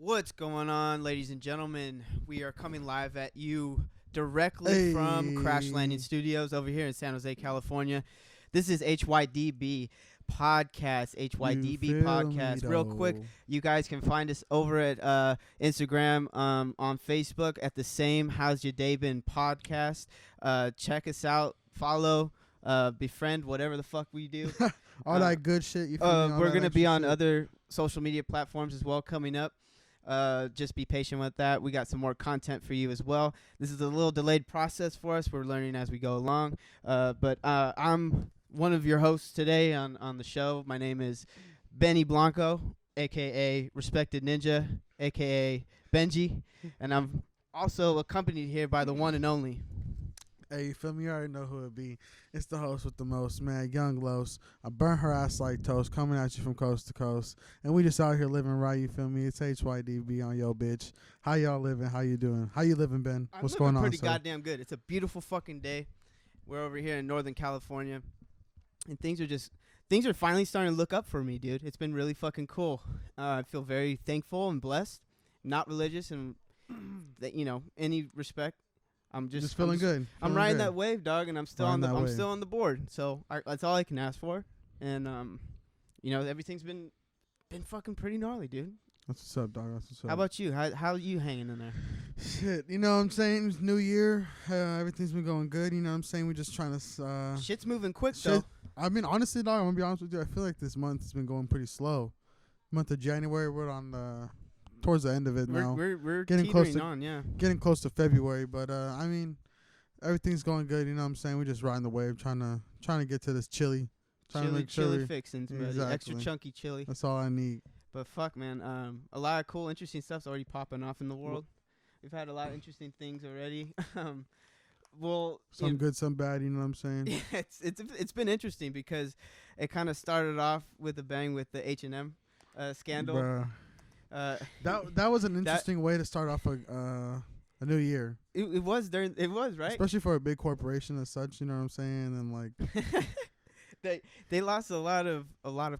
What's going on, ladies and gentlemen? We are coming live at you directly from Crash Landing Hey. Studios over here in San Jose, California. This is HYDB Podcast, You HYDB feel Podcast. me, Real quick, though. you guys can find us over at Instagram, on Facebook at the same How's Your Day Been podcast. Check us out, follow, befriend, whatever the fuck we do. All that good shit. You feel me? All We're that going to be extra on shit. other social media platforms as well coming up. Just be patient with that. We got some more content for you as well. This is a little delayed process for us. We're learning as we go along. But I'm one of your hosts today on the show. My name is Benny Blanco, a.k.a. Respected Ninja, a.k.a. Benji. And I'm also accompanied here by the one and only. Hey, you feel me? You already know who it be. It's the host with the most, man. Young Los. I burn her ass like toast, coming at you from coast to coast. And we just out here living right, you feel me? It's HYDB on yo, bitch. How y'all living? How you doing? How you living, Ben? I'm What's living going on, pretty sir? goddamn good. It's a beautiful fucking day. We're over here in Northern California, and things are finally starting to look up for me, dude. It's been really fucking cool. I feel very thankful and blessed. Not religious and that any respect. I'm just feeling good. I'm Feeling riding good. that wave, dog, and I'm still Riding that I'm wave. still on the board. So that's all I can ask for. And everything's been fucking pretty gnarly, dude. That's what's up, dog. That's what's up. How about you? How are you hanging in there? Shit, you know what I'm saying? It's New Year. Everything's been going good. You know what I'm saying? We're just trying to... Shit's moving quick, shit- though. I mean, honestly, dog, I'm going to be honest with you. I feel like this month has been going pretty slow. Month of January, we're on towards the end of it now. We're Getting teetering close to- on, yeah. Getting close to February, but I mean, everything's going good. You know what I'm saying? We're just riding the wave, trying to get to this chili. Trying to make sure Chili we- fixins, buddy. Exactly. Extra chunky chili. That's all I need. But fuck, man. A lot of cool, interesting stuff's already popping off in the world. We've had a lot of interesting things already. Some good, some bad. You know what I'm saying? It's been interesting because it kind of started off with a bang with the H&M scandal. Bruh. That was an interesting way to start off a new year. It was right. Especially for a big corporation as such, you know what I'm saying? And like they lost a lot of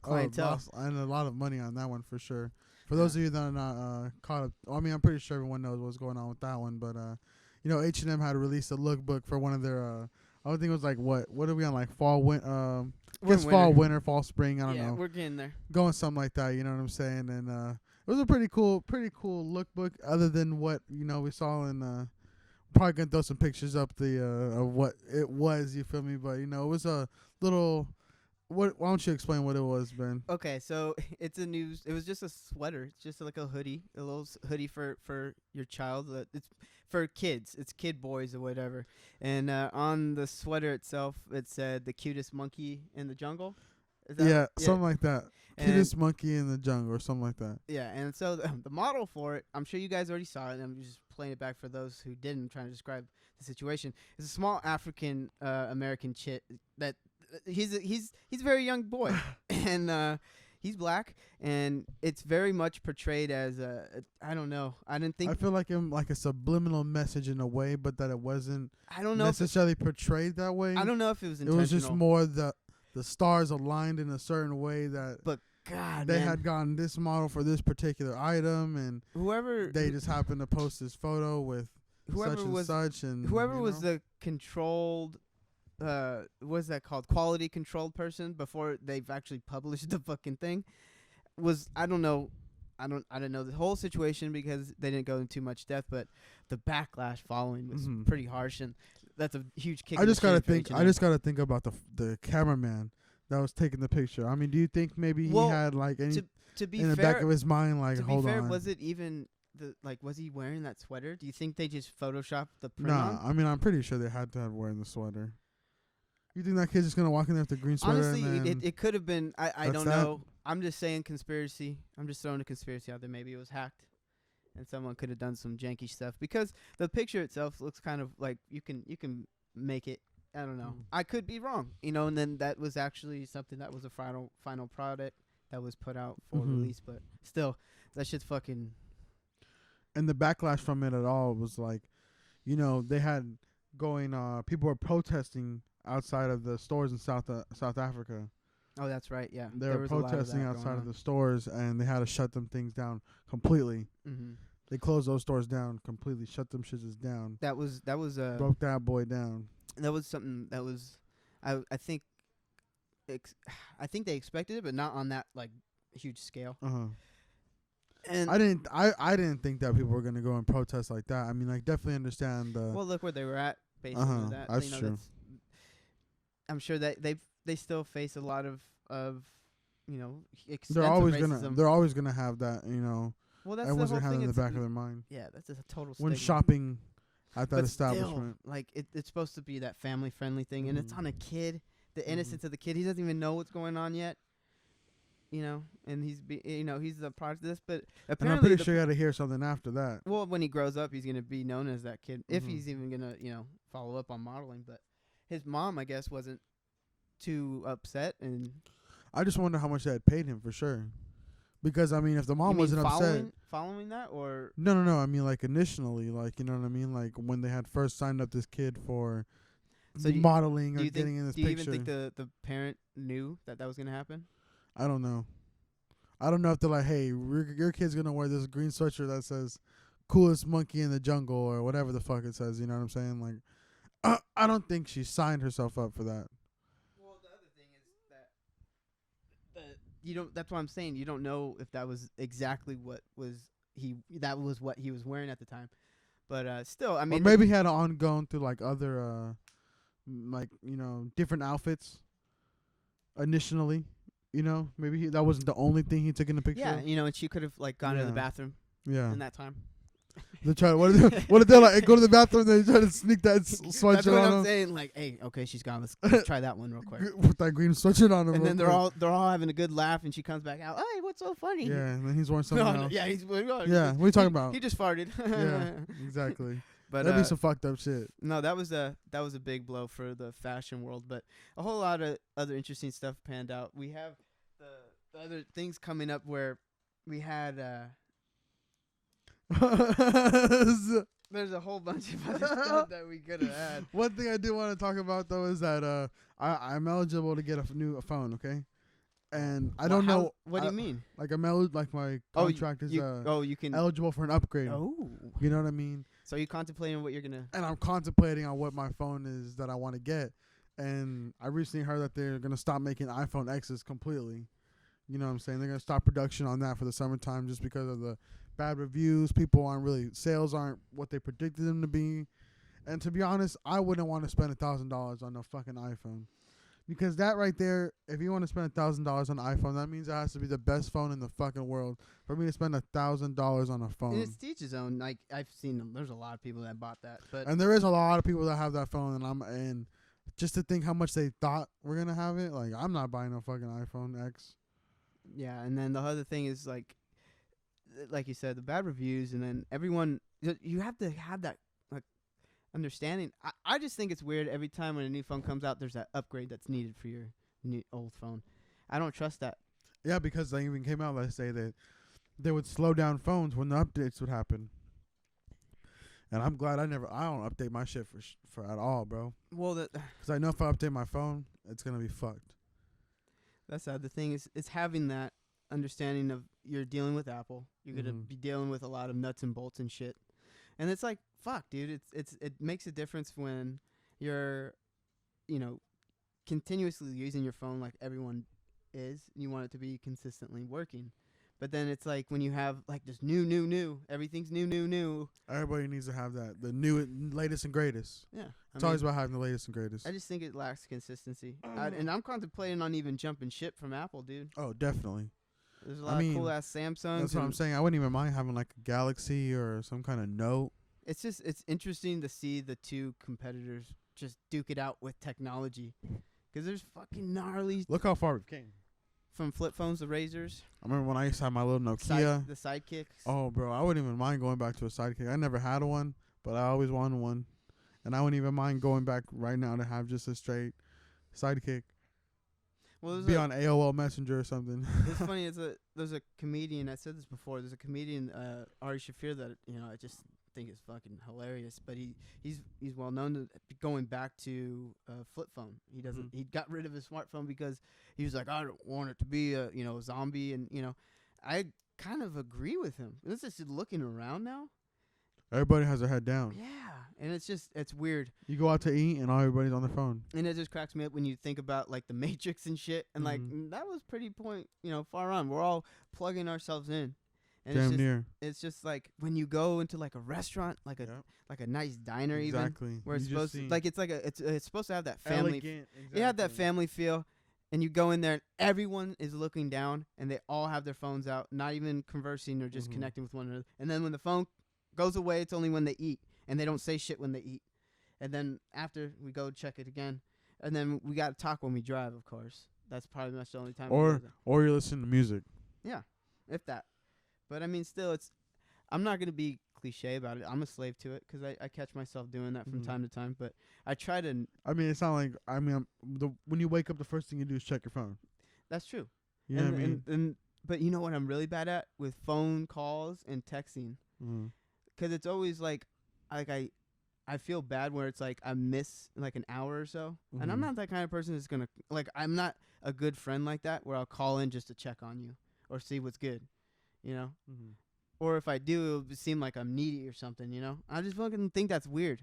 clientele. And a lot of money on that one for sure. For those of you that are not caught up, I mean, I'm pretty sure everyone knows what's going on with that one. But H&M had released a lookbook for one of their. I don't think it was like what are we on, like fall, winter, fall, spring. I don't know. We're getting there. Going something like that. You know what I'm saying? And it was a pretty cool lookbook. Other than what we saw in. Probably gonna throw some pictures up of what it was. You feel me? But it was a little. Why don't you explain what it was, Ben? Okay, so it was just a sweater. It's just like a hoodie, a little hoodie for your child. It's for kids. It's kid boys or whatever. And on the sweater itself, it said the cutest monkey in the jungle. Is that Something like that. And Cutest monkey in the jungle or something like that. yeah, and so the model for it, I'm sure you guys already saw it, and I'm just playing it back for those who didn't, trying to describe the situation. It's a small African American chick that he's a very young boy, and he's black, and it's very much portrayed as I don't know. I feel like a subliminal message in a way, but that it wasn't I don't know necessarily portrayed that way. I don't know if it was It intentional. was just more the stars aligned in a certain way that. But God, they man. had gotten this model for this particular item, and they just happened to post this photo with such and such, and whoever was the controlled, what's that called? Quality controlled person before they've actually published the fucking thing. I don't know the whole situation because they didn't go into too much depth, but the backlash following was pretty harsh, and that's a huge kick. I just gotta think about the cameraman that was taking the picture. I mean, do you think maybe he had like any to be in the fair, back of his mind, like, to hold be fair, on? was it even was he wearing that sweater? Do you think they just photoshopped the print Nah, on? I mean, I'm pretty sure they had to have wearing the sweater. You think that kid's just gonna walk in there with the green sweater? Honestly, and then it could have been. I don't that? know. I'm just saying conspiracy. I'm just throwing a conspiracy out there. Maybe it was hacked, and someone could have done some janky stuff because the picture itself looks kind of like you can make it. I don't know. I could be wrong, and then that was actually something that was a final product that was put out for release. But still, that shit's fucking. And the backlash from it at all was like, they had going. People were protesting outside of the stores in South Africa Oh, that's right. Yeah, They there were was a lot of protesting that outside going of the stores, and they had to shut them things down completely. Mm-hmm. They closed those stores down completely, shut them shizzes down, That was broke that boy down. that was something that was, I think, I think they expected it, but not on that like huge scale. Uh huh. And I didn't think that people were gonna go and protest like that. I mean, like, definitely understand the. well, look where they were at based Uh-huh, on that. that's You know, true. I'm sure that they still face a lot of you know They're extensive always racism. they're always gonna have that. You know, Well, that's the everyone's whole gonna have thing. it in the It's back of their mind yeah, that's just a total when stigma. shopping at that But establishment. still, like it's supposed to be that family friendly thing, and it's Mhm. on a kid. The innocence of the kid. He doesn't even know what's going on yet. You know, and he's he's the product of this. But And apparently, I'm pretty sure you got to hear something after that. well, when he grows up, he's gonna be known as that kid if Mhm. he's even gonna follow up on modeling. But his mom, I guess, wasn't too upset. And I just wonder how much they had paid him for sure. Because I mean, if the mom wasn't upset, following that, or no. I mean, like initially, like, you know what I mean, like when they had first signed up this kid for So modeling do or you getting in this do you picture. even think the parent knew that was gonna happen? I don't know. I don't know if they're like, hey, your kid's gonna wear this green sweatshirt that says "coolest monkey in the jungle" or whatever the fuck it says. You know what I'm saying? Like, I don't think she signed herself up for that. Well, the other thing is that you don't. That's what I'm saying. You don't know if that was exactly what what he was wearing at the time. But still, I Or mean, maybe he had on going through like other, like, you know, different outfits initially. You know, maybe that wasn't the only thing he took in the picture. yeah, and she could have like gone to the Yeah. bathroom Yeah. in that time. They try. What if they like go to the bathroom? They try to sneak that sweatshirt That's what on I'm him saying. Like, hey, okay, she's gone. Let's try that one real quick. with that green sweatshirt on him. And real then quick. they're all having a good laugh, and she comes back out. Hey, what's so funny? Yeah, and then he's wearing something No, else. yeah, Yeah, what are you talking about? He just farted. Yeah, exactly. But That'd be some fucked up shit. no, that was a big blow for the fashion world. But a whole lot of other interesting stuff panned out. We have the other things coming up where we had there's a whole bunch of other stuff that we could have had. One thing I do want to talk about though is that I'm eligible to get a new phone. Okay, and I don't know. What do you mean? Like like my contract is you can. eligible for an upgrade. Oh, You know what I mean? so you're contemplating what you're gonna. And I'm contemplating on what my phone is that I want to get. And I recently heard that they're gonna stop making iPhone X's completely. You know what I'm saying? They're gonna stop production on that for the summertime just because of the bad reviews. Sales aren't what they predicted them to be. And to be honest, I wouldn't want to spend $1,000 on a fucking iPhone. Because that right there, if you want to spend $1,000 on an iPhone, that means it has to be the best phone in the fucking world for me to spend $1,000 on a phone. And it's to each his own. Like I've seen them. There's a lot of people that bought that, but And there is a lot of people that have that phone, and just to think how much they thought we're gonna have it, like, I'm not buying a fucking iPhone X. yeah. And then the other thing is like you said, the bad reviews, and then everyone. You have to have that like understanding. I just think it's weird every time when a new phone comes out, there's that upgrade that's needed for your new old phone. I don't trust that. Yeah, because they even came out last say that they would slow down phones when the updates would happen. And I'm glad I don't update my shit for at all, bro. Well, Because I know if I update my phone, it's gonna be fucked. that's the thing is having that understanding of you're dealing with Apple. You're gonna be dealing with a lot of nuts and bolts and shit. And it's like, fuck, dude. It makes a difference when you're, continuously using your phone like everyone is. And you want it to be consistently working. But then it's like when you have like this new, everything's new. Everybody needs to have that, the latest and greatest. Yeah, It's always about having the latest and greatest. I just think it lacks consistency. And I'm contemplating on even jumping ship from Apple, dude. Oh, definitely. There's a lot of cool ass Samsungs. That's what I'm saying. I wouldn't even mind having like a Galaxy or some kind of Note. It's interesting to see the two competitors just duke it out with technology, because there's fucking gnarly Look how far we've came. from flip phones to razors. I remember when I used to have my little Nokia. The sidekicks. Oh, bro, I wouldn't even mind going back to a Sidekick. I never had one, but I always wanted one. And I wouldn't even mind going back right now to have just a straight Sidekick. Well, Be on AOL Messenger or something. It's funny. There's a comedian. I said this before. There's a comedian, Ari Shafir, that think is fucking hilarious. But he's well known to going back to flip phone. He doesn't. He got rid of his smartphone because he was like, I don't want it to be a zombie, and I kind of agree with him. This is just looking around now. Everybody has their head down. Yeah, and it's weird. You go out to eat and everybody's on their phone. And it just cracks me up when you think about like the Matrix and shit, and like that was pretty far on. We're all plugging ourselves in. And Damn near. It's just like when you go into like a restaurant, like a nice diner, exactly. even where it's supposed to, like it's supposed to have that family. Elegant, exactly. You have that family feel, and you go in there and everyone is looking down, and they all have their phones out, not even conversing or just connecting with one another. And then when the phone goes away, it's only when they eat, and they don't say shit when they eat. And then after we go check it again, and then we got to talk when we drive, of course. That's probably much the only time. Or you're listening to music. Yeah, if that. But I mean, still, I'm not gonna be cliche about it. I'm a slave to it because I catch myself doing that from time to time. But I try to. I mean, it's not like when you wake up, the first thing you do is check your phone. That's true. You know what I mean? But you know what I'm really bad at with phone calls and texting, because it's always like I feel bad where it's like I miss like an hour or so, and I'm not that kind of person that's gonna I'm not a good friend like that where I'll call in just to check on you or see what's good. Or if I do, it'll seem like I'm needy or something, I just fucking think that's weird.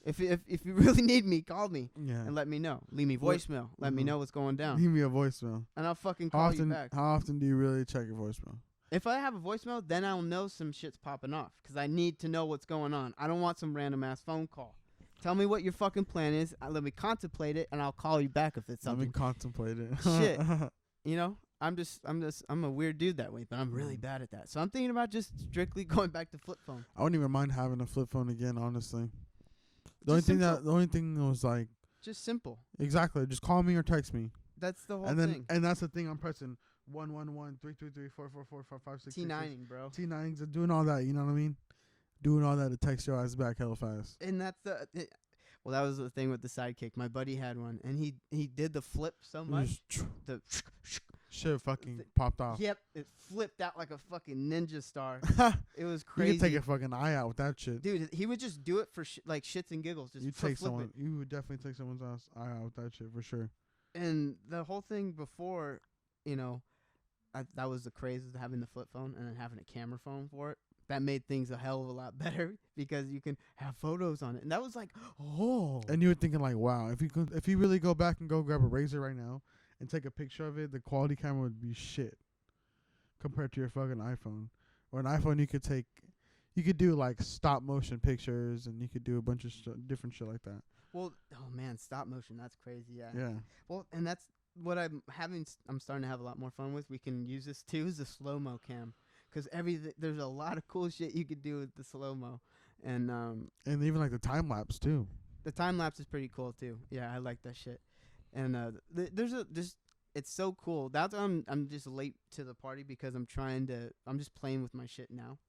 If you really need me, call me and let me know. Leave me voicemail. Let me know what's going down. Leave me a voicemail. And I'll fucking call you back. How often do you really check your voicemail? If I have a voicemail, then I'll know some shit's popping off because I need to know what's going on. I don't want some random-ass phone call. Tell me what your fucking plan is. Let me contemplate it, and I'll call you back if it's something. Let me contemplate it. Shit. I'm a weird dude that way, but I'm really bad at that. So I'm thinking about just strictly going back to flip phone. I wouldn't even mind having a flip phone again, honestly. The only thing was like just simple. Exactly. Just call me or text me. That's the whole thing. And that's the thing I'm pressing 111-333-444-556. T9ing, bro. T9s and doing all that, you know what I mean? Doing all that to text your ass back hella fast. And that's well, that was the thing with the Sidekick. My buddy had one, and he did the flip so much. The shit fucking popped off. Yep, it flipped out like a fucking ninja star. It was crazy. You could take a fucking eye out with that shit. Dude, he would just do it for like shits and giggles. Just you would definitely take someone's eye out with that shit for sure. And the whole thing before, that was the craze of having the flip phone and then having a camera phone for it. That made things a hell of a lot better because you can have photos on it. And that was like, oh. And you were thinking like, wow, if you really go back and go grab a razor right now and take a picture of it, the quality camera would be shit compared to your fucking iPhone. Or an iPhone, you could do like stop motion pictures and you could do a bunch of different shit like that. Well, oh man, stop motion, that's crazy. Yeah. Well, and that's what I'm starting to have a lot more fun with. We can use this too as a slow-mo cam. Because there's a lot of cool shit you could do with the slow-mo. And even like the time-lapse too. The time-lapse is pretty cool too. Yeah, I like that shit. And it's so cool. That's I'm just late to the party because I'm just playing with my shit now.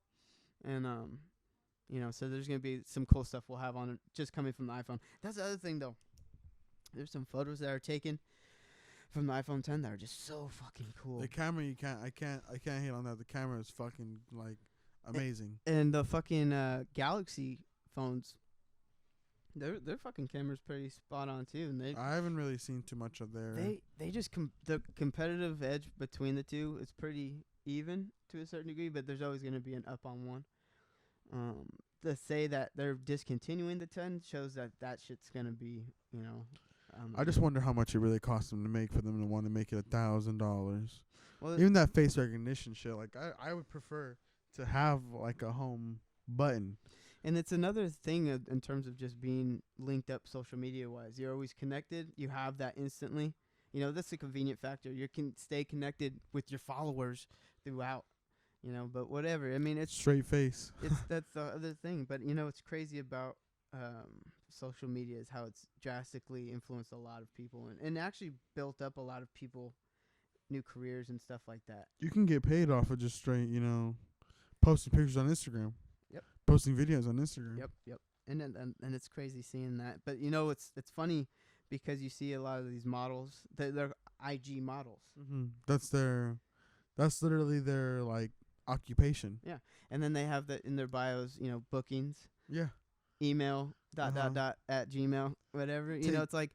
And so there's going to be some cool stuff we'll have on it just coming from the iPhone. That's the other thing though. There's some photos that are taken from the iPhone 10 that are just so fucking cool. The camera, I can't hate on that. The camera is fucking like amazing. And the fucking Galaxy phones, their fucking camera's pretty spot on too. And I haven't really seen too much of their. They just the competitive edge between the two is pretty even to a certain degree, but there's always gonna be an up on one. To say that they're discontinuing the 10 shows that shit's gonna be, I just wonder how much it really cost them to make for them to want to make it $1,000. Well, even that face recognition shit, like I would prefer to have like a home button. And it's another thing in terms of just being linked up social media wise. You're always connected. You have that instantly. That's a convenient factor. You can stay connected with your followers throughout. But whatever. I mean, it's straight face. That's the other thing. But it's crazy about social media is how it's drastically influenced a lot of people and actually built up a lot of people new careers and stuff like that. You can get paid off of just straight, posting pictures on Instagram. Yep. Posting videos on Instagram. Yep. And it's crazy seeing that. But it's funny because you see a lot of these models, they're IG models. Mm-hmm. That's literally their like occupation. Yeah, and then they have that in their bios. You know, bookings, Yeah. email, dot Uh-huh. dot dot at Gmail, whatever. You Take- know, it's like,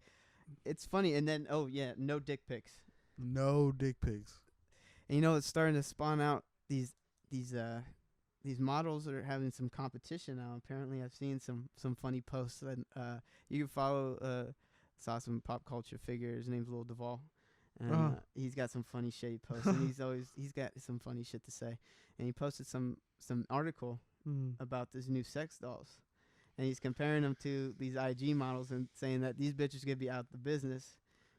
it's funny. And then no dick pics. No dick pics. And you know, it's starting to spawn out these models are having some competition now. Apparently, I've seen some funny posts. And you can follow saw some pop culture figure. His name's Lil Duval, and he's got some funny shit he posts. And he's got some funny shit to say. And he posted some article about this new sex dolls, and he's comparing them to these IG models and saying that these bitches gonna be out the business.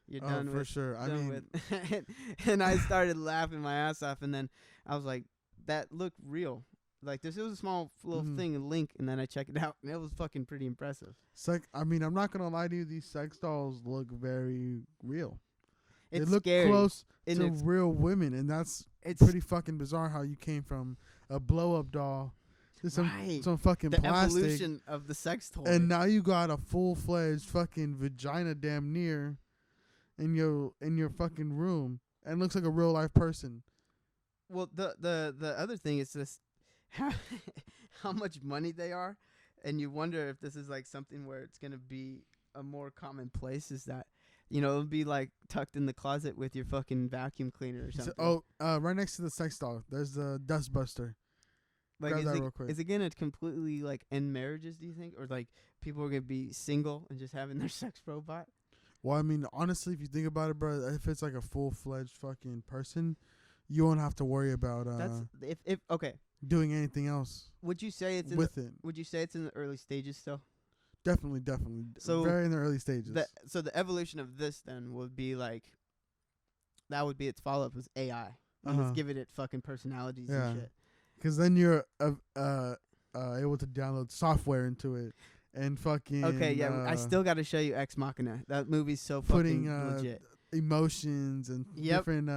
You're done for with sure. I done mean, with. And I started laughing my ass off, and then I was like, that looked real. Like this, it was a small little thing, a link, and then I checked it out, and it was fucking pretty impressive. I mean, I'm not gonna lie to you. These sex dolls look very real. It's they look scary. close And to it's real women, and that's it's pretty fucking bizarre. How you came from a blow up doll to some right. fucking The plastic, evolution of the sex toy. and now you got a full fledged fucking vagina damn near in your fucking room, and looks like a real life person. Well, the other thing is this, how much money they are, and you wonder if this is like something where it's gonna be a more commonplace. Is that, you know, it'll be like tucked in the closet with your fucking vacuum cleaner or something. Right next to the sex doll, there's the dust buster. Like, grab that real quick. is it gonna completely like end marriages? Do you think, or like people are gonna be single and just having their sex robot? Well, I mean, honestly, if you think about it, bro, if it's like a full fledged fucking person, you won't have to worry about That's if okay. doing anything else Would you say it's with it. Would you say it's in the early stages still? Definitely. So very in the early stages. So the evolution of this then would be like, that would be its follow up was AI. And let's give it fucking personalities and shit. Because then you're able to download software into it and fucking. Okay, yeah, I still got to show you Ex Machina. That movie's so putting fucking legit. Emotions and different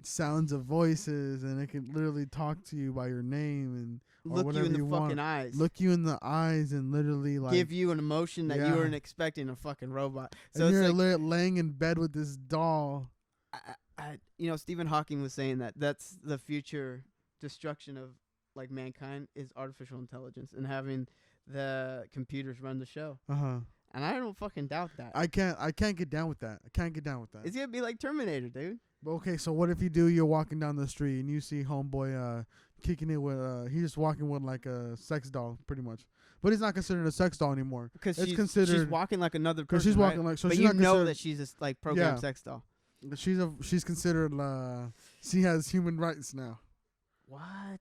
sounds of voices, and it can literally talk to you by your name and look you in the fucking eyes. Look you in the eyes and literally like give you an emotion that you weren't expecting a fucking robot. So and it's you're like, laying in bed with this doll. you know, Stephen Hawking was saying that that's the future destruction of like mankind is artificial intelligence and having the computers run the show. And I don't fucking doubt that. I can't get down with that. It's gonna be like Terminator, dude. Okay, so what if you're walking down the street and you see homeboy kicking it with he's just walking with like a sex doll, pretty much, but he's not considered a sex doll anymore because she's walking like another person. She's walking right? like so. But she's you not know that she's a like programmed sex doll. She's considered she has human rights now. What?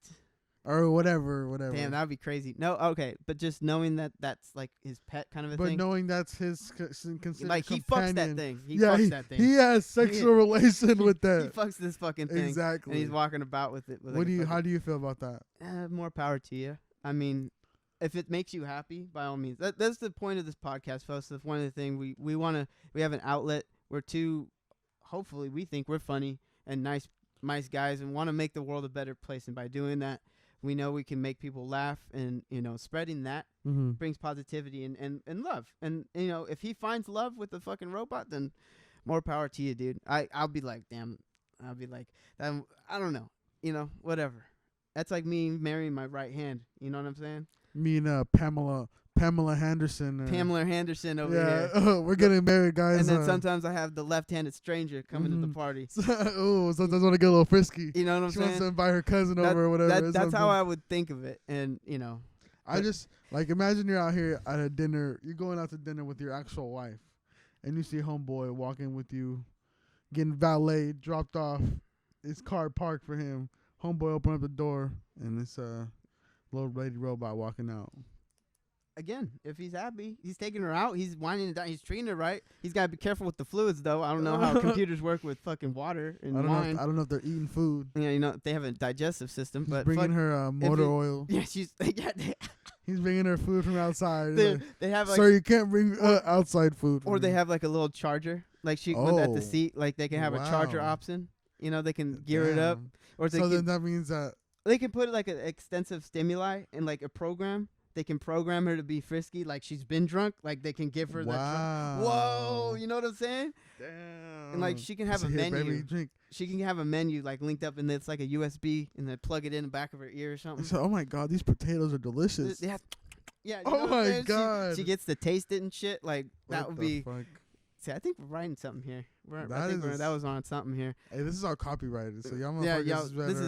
Or whatever. Damn, that'd be crazy. No, okay, but just knowing that that's like his pet kind of a thing. But knowing that's his considered like he companion. fucks that thing. He fucks that thing. He has sexual relation with that. He fucks this fucking thing. Exactly. And he's walking about with it. With how do you feel about that? More power to you. I mean, if it makes you happy, by all means. That's the point of this podcast, folks. That's one of the things we have an outlet. Hopefully we think we're funny and nice guys and want to make the world a better place. And by doing that, we know we can make people laugh, and, you know, spreading that brings positivity and love. And, you know, if he finds love with the fucking robot, then more power to you, dude. I'll be like, damn. I'll be like, I don't know. You know, whatever. That's like me marrying my right hand. You know what I'm saying? Me and Pamela Henderson. Pamela Henderson over here. We're getting married, guys. And then sometimes I have the left-handed stranger coming to the party. Sometimes I want to get a little frisky. You know what I'm saying? She wants to invite her cousin over or whatever. That's how I would think of it. And, you know. I just, like, imagine you're out here at a dinner. You're going out to dinner with your actual wife. And you see homeboy walking with you, getting valeted, dropped off. His car parked for him. Homeboy open up the door. And it's a little lady robot walking out. Again, if he's happy, he's taking her out. He's winding it down. He's treating her right. He's got to be careful with the fluids, though. I don't know how computers work with fucking water and wine. I don't know if they're eating food. Yeah, you know, they have a digestive system. He's but bringing her motor oil. Yeah, she's. He's bringing her food from outside. They have like. Sir, you can't bring outside food. Or they have like a little charger, like at the seat, like they can have a charger option. You know, they can gear it up. Or then that means that they can put like an extensive stimuli in like a program. They can program her to be frisky, like she's been drunk. Like they can give her that. Whoa, you know what I'm saying? Damn. And like she can have a Here, menu. baby, drink. She can have a menu like linked up, and it's like a USB, and then plug it in the back of her ear or something. So, oh my god, these potatoes are delicious. Yeah, yeah. You Oh know what I'm my saying? God. She gets to taste it and shit. Like that What would the be. fuck? See, I think we're writing something here. That That was on something here. Hey, this is all copyrighted, so y'all Yeah, motherfuckers y'all. better, This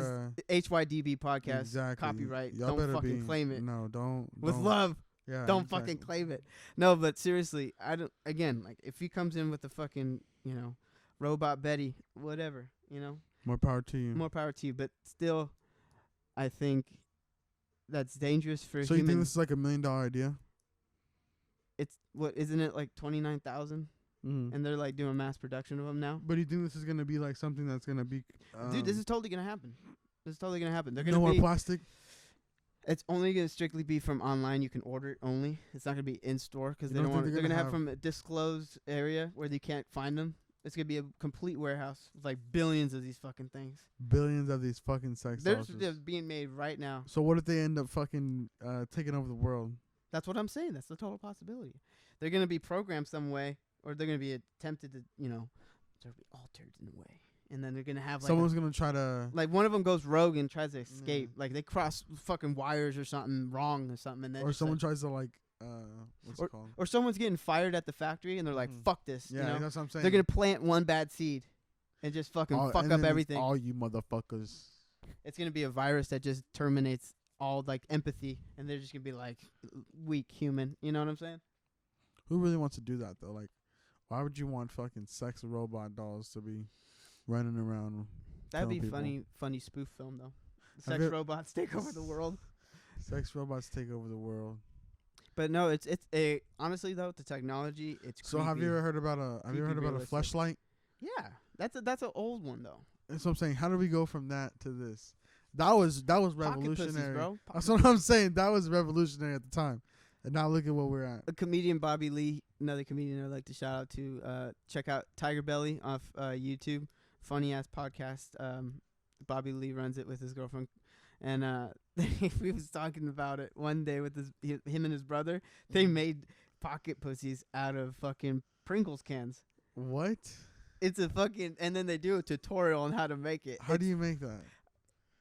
is HYDB podcast. exactly. Copyright. Y'all Don't better fucking claim it. No, don't. With love. Yeah, Don't exactly. fucking claim it. No, but seriously, I don't. Again, like if he comes in with the fucking, robot Betty, whatever, More power to you. more power to you. But still, I think that's dangerous for So you think humans. this is like $1 million idea? It's what isn't it like 29,000? Mm. And they're like doing mass production of them now. But do you think this is gonna be like something that's gonna be? Dude, this is totally gonna happen. This is totally gonna happen. They're no gonna more be. plastic. It's only gonna strictly be from online. You can order it only. It's not gonna be in store because You they don't don't think want. they're They're gonna gonna have from a disclosed area where you can't find them. It's gonna be a complete warehouse with like billions of these fucking things. Billions of these fucking sex They're dolls. just being made right now. So what if they end up fucking taking over the world? That's what I'm saying. That's the total possibility. They're gonna be programmed some way, or they're gonna be attempted to, they'll be altered in a way, and then they're gonna have like Someone's gonna try to. like one of them goes rogue and tries to escape. Like they cross fucking wires or something wrong or something, and then Or just, someone like, tries to like. What's it called? or someone's getting fired at the factory and they're like, Mhm. "Fuck this," Yeah, that's what I'm saying. They're gonna plant one bad seed, and just fucking fuck and up then everything. All you motherfuckers. It's gonna be a virus that just terminates all like empathy, and they're just gonna be like weak human. You know what I'm saying? Who really wants to do that though? Like, why would you want fucking sex robot dolls to be running around? That'd be Tell people. funny spoof film though. Have Sex you- robots take over the world. Sex robots take over the world. But no, it's a honestly though, the technology, it's So have you creepy. ever heard about a Creepy realistic. fleshlight? Yeah, that's an old one though. That's what I'm saying. How do we go from that to this? That was Pocket revolutionary. pussies, bro. That's what I'm saying. That was revolutionary at the time. And now look at what we're at. A comedian, Bobby Lee, another comedian I'd like to shout out to. Check out Tiger Belly off YouTube. Funny ass podcast. Bobby Lee runs it with his girlfriend, and we was talking about it one day with him and his brother. They made pocket pussies out of fucking Pringles cans. What? It's a fucking, and then they do a tutorial on how to make it. How do you make that?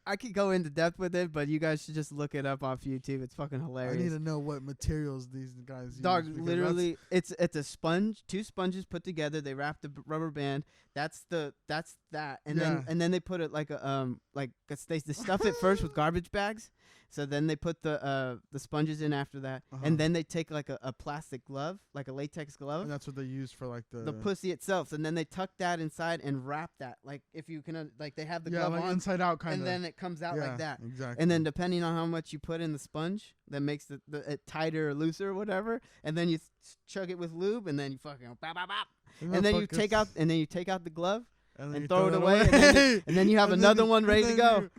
I could go into depth with it, but you guys should just look it up off YouTube. It's fucking I hilarious. need to know what materials these guys Dog, use. because literally, it's a sponge, two sponges put together. They wrap the rubber band. That's that, and Yeah. then they put it like they stuff it first with garbage bags. So then they put the sponges in after that, Uh-huh. and then they take like a plastic glove, like a latex glove, And that's what they use for like the pussy itself, and then they tuck that inside and wrap that. Like if you can, like they have the glove like on, inside out kind of. and then it comes out like that. Exactly. And then depending on how much you put in the sponge, that makes it tighter or looser or whatever. And then you chug it with lube, and then you fucking bop, bop, bop. And then you take out the glove then and you throw it away, and then you have And another then- one ready and to then go.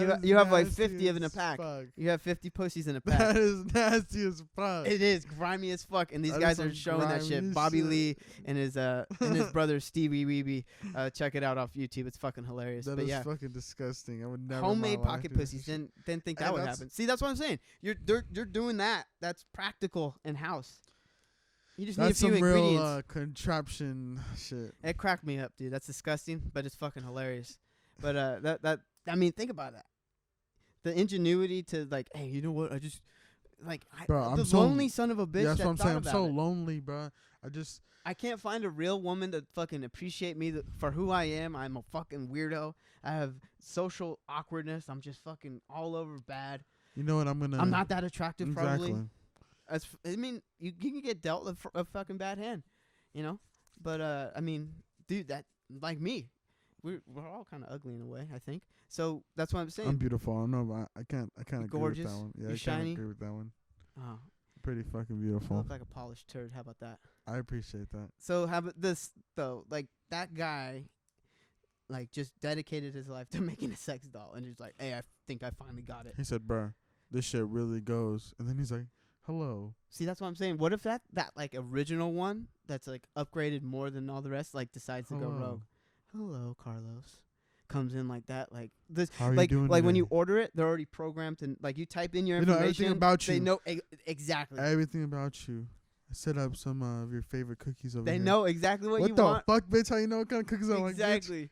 that You is have like nasty 50 of in a as pack. fuck. You have 50 pussies in a That pack. is nasty as fuck. It is grimy as fuck, and these That guys is are some showing that shit. grimy Bobby shit. Lee and his brother Stevie Weeby. Check it out off YouTube. It's fucking hilarious. That but is yeah, fucking disgusting. I would never. in my homemade life pocket do that pussies. shit. Didn't think Hey, that would that's- happen. See, that's what I'm saying. You're doing that. That's practical in house. You just That's need a some few real ingredients. contraption shit. It cracked me up, dude. That's disgusting, but it's fucking hilarious. But I mean, think about that. The ingenuity to like, hey, you know what? I just Bro, I'm the so- lonely son of a bitch. Yeah, that's that what I'm thought saying. I'm about so it. lonely, bro. I can't find a real woman to fucking appreciate me for who I am. I'm a fucking weirdo. I have social awkwardness. I'm just fucking all over bad. You know what? I'm not that attractive, exactly. probably. I mean, you can get dealt a fucking bad hand, you know. But I mean, dude, that like me, we're all kind of ugly in a way, I think. So that's what I'm saying. I'm beautiful. I know, but I can't agree gorgeous? with that one. Yeah, You I shiny? can't agree with that one. Oh, Pretty fucking I beautiful. look like a polished turd. How about that? I appreciate that. So how about this though? Like that guy, like just dedicated his life to making a sex doll, and he's like, "Hey, I think I finally got it." He said, "Bruh, this shit really goes." And then he's like, "Hello." See, that's what I'm saying. What if that like original one that's like upgraded more than all the rest, like decides to go Hello. rogue? Hello, Carlos. Comes in like that, like this, How are like you doing like when today? you order it, they're already programmed, and like you type in your They know information. everything about They you. know exactly. Everything about you. Set up some of your favorite cookies over They here. know exactly what you What the want. fuck, bitch? How you know what kind of cookies I like, bitch?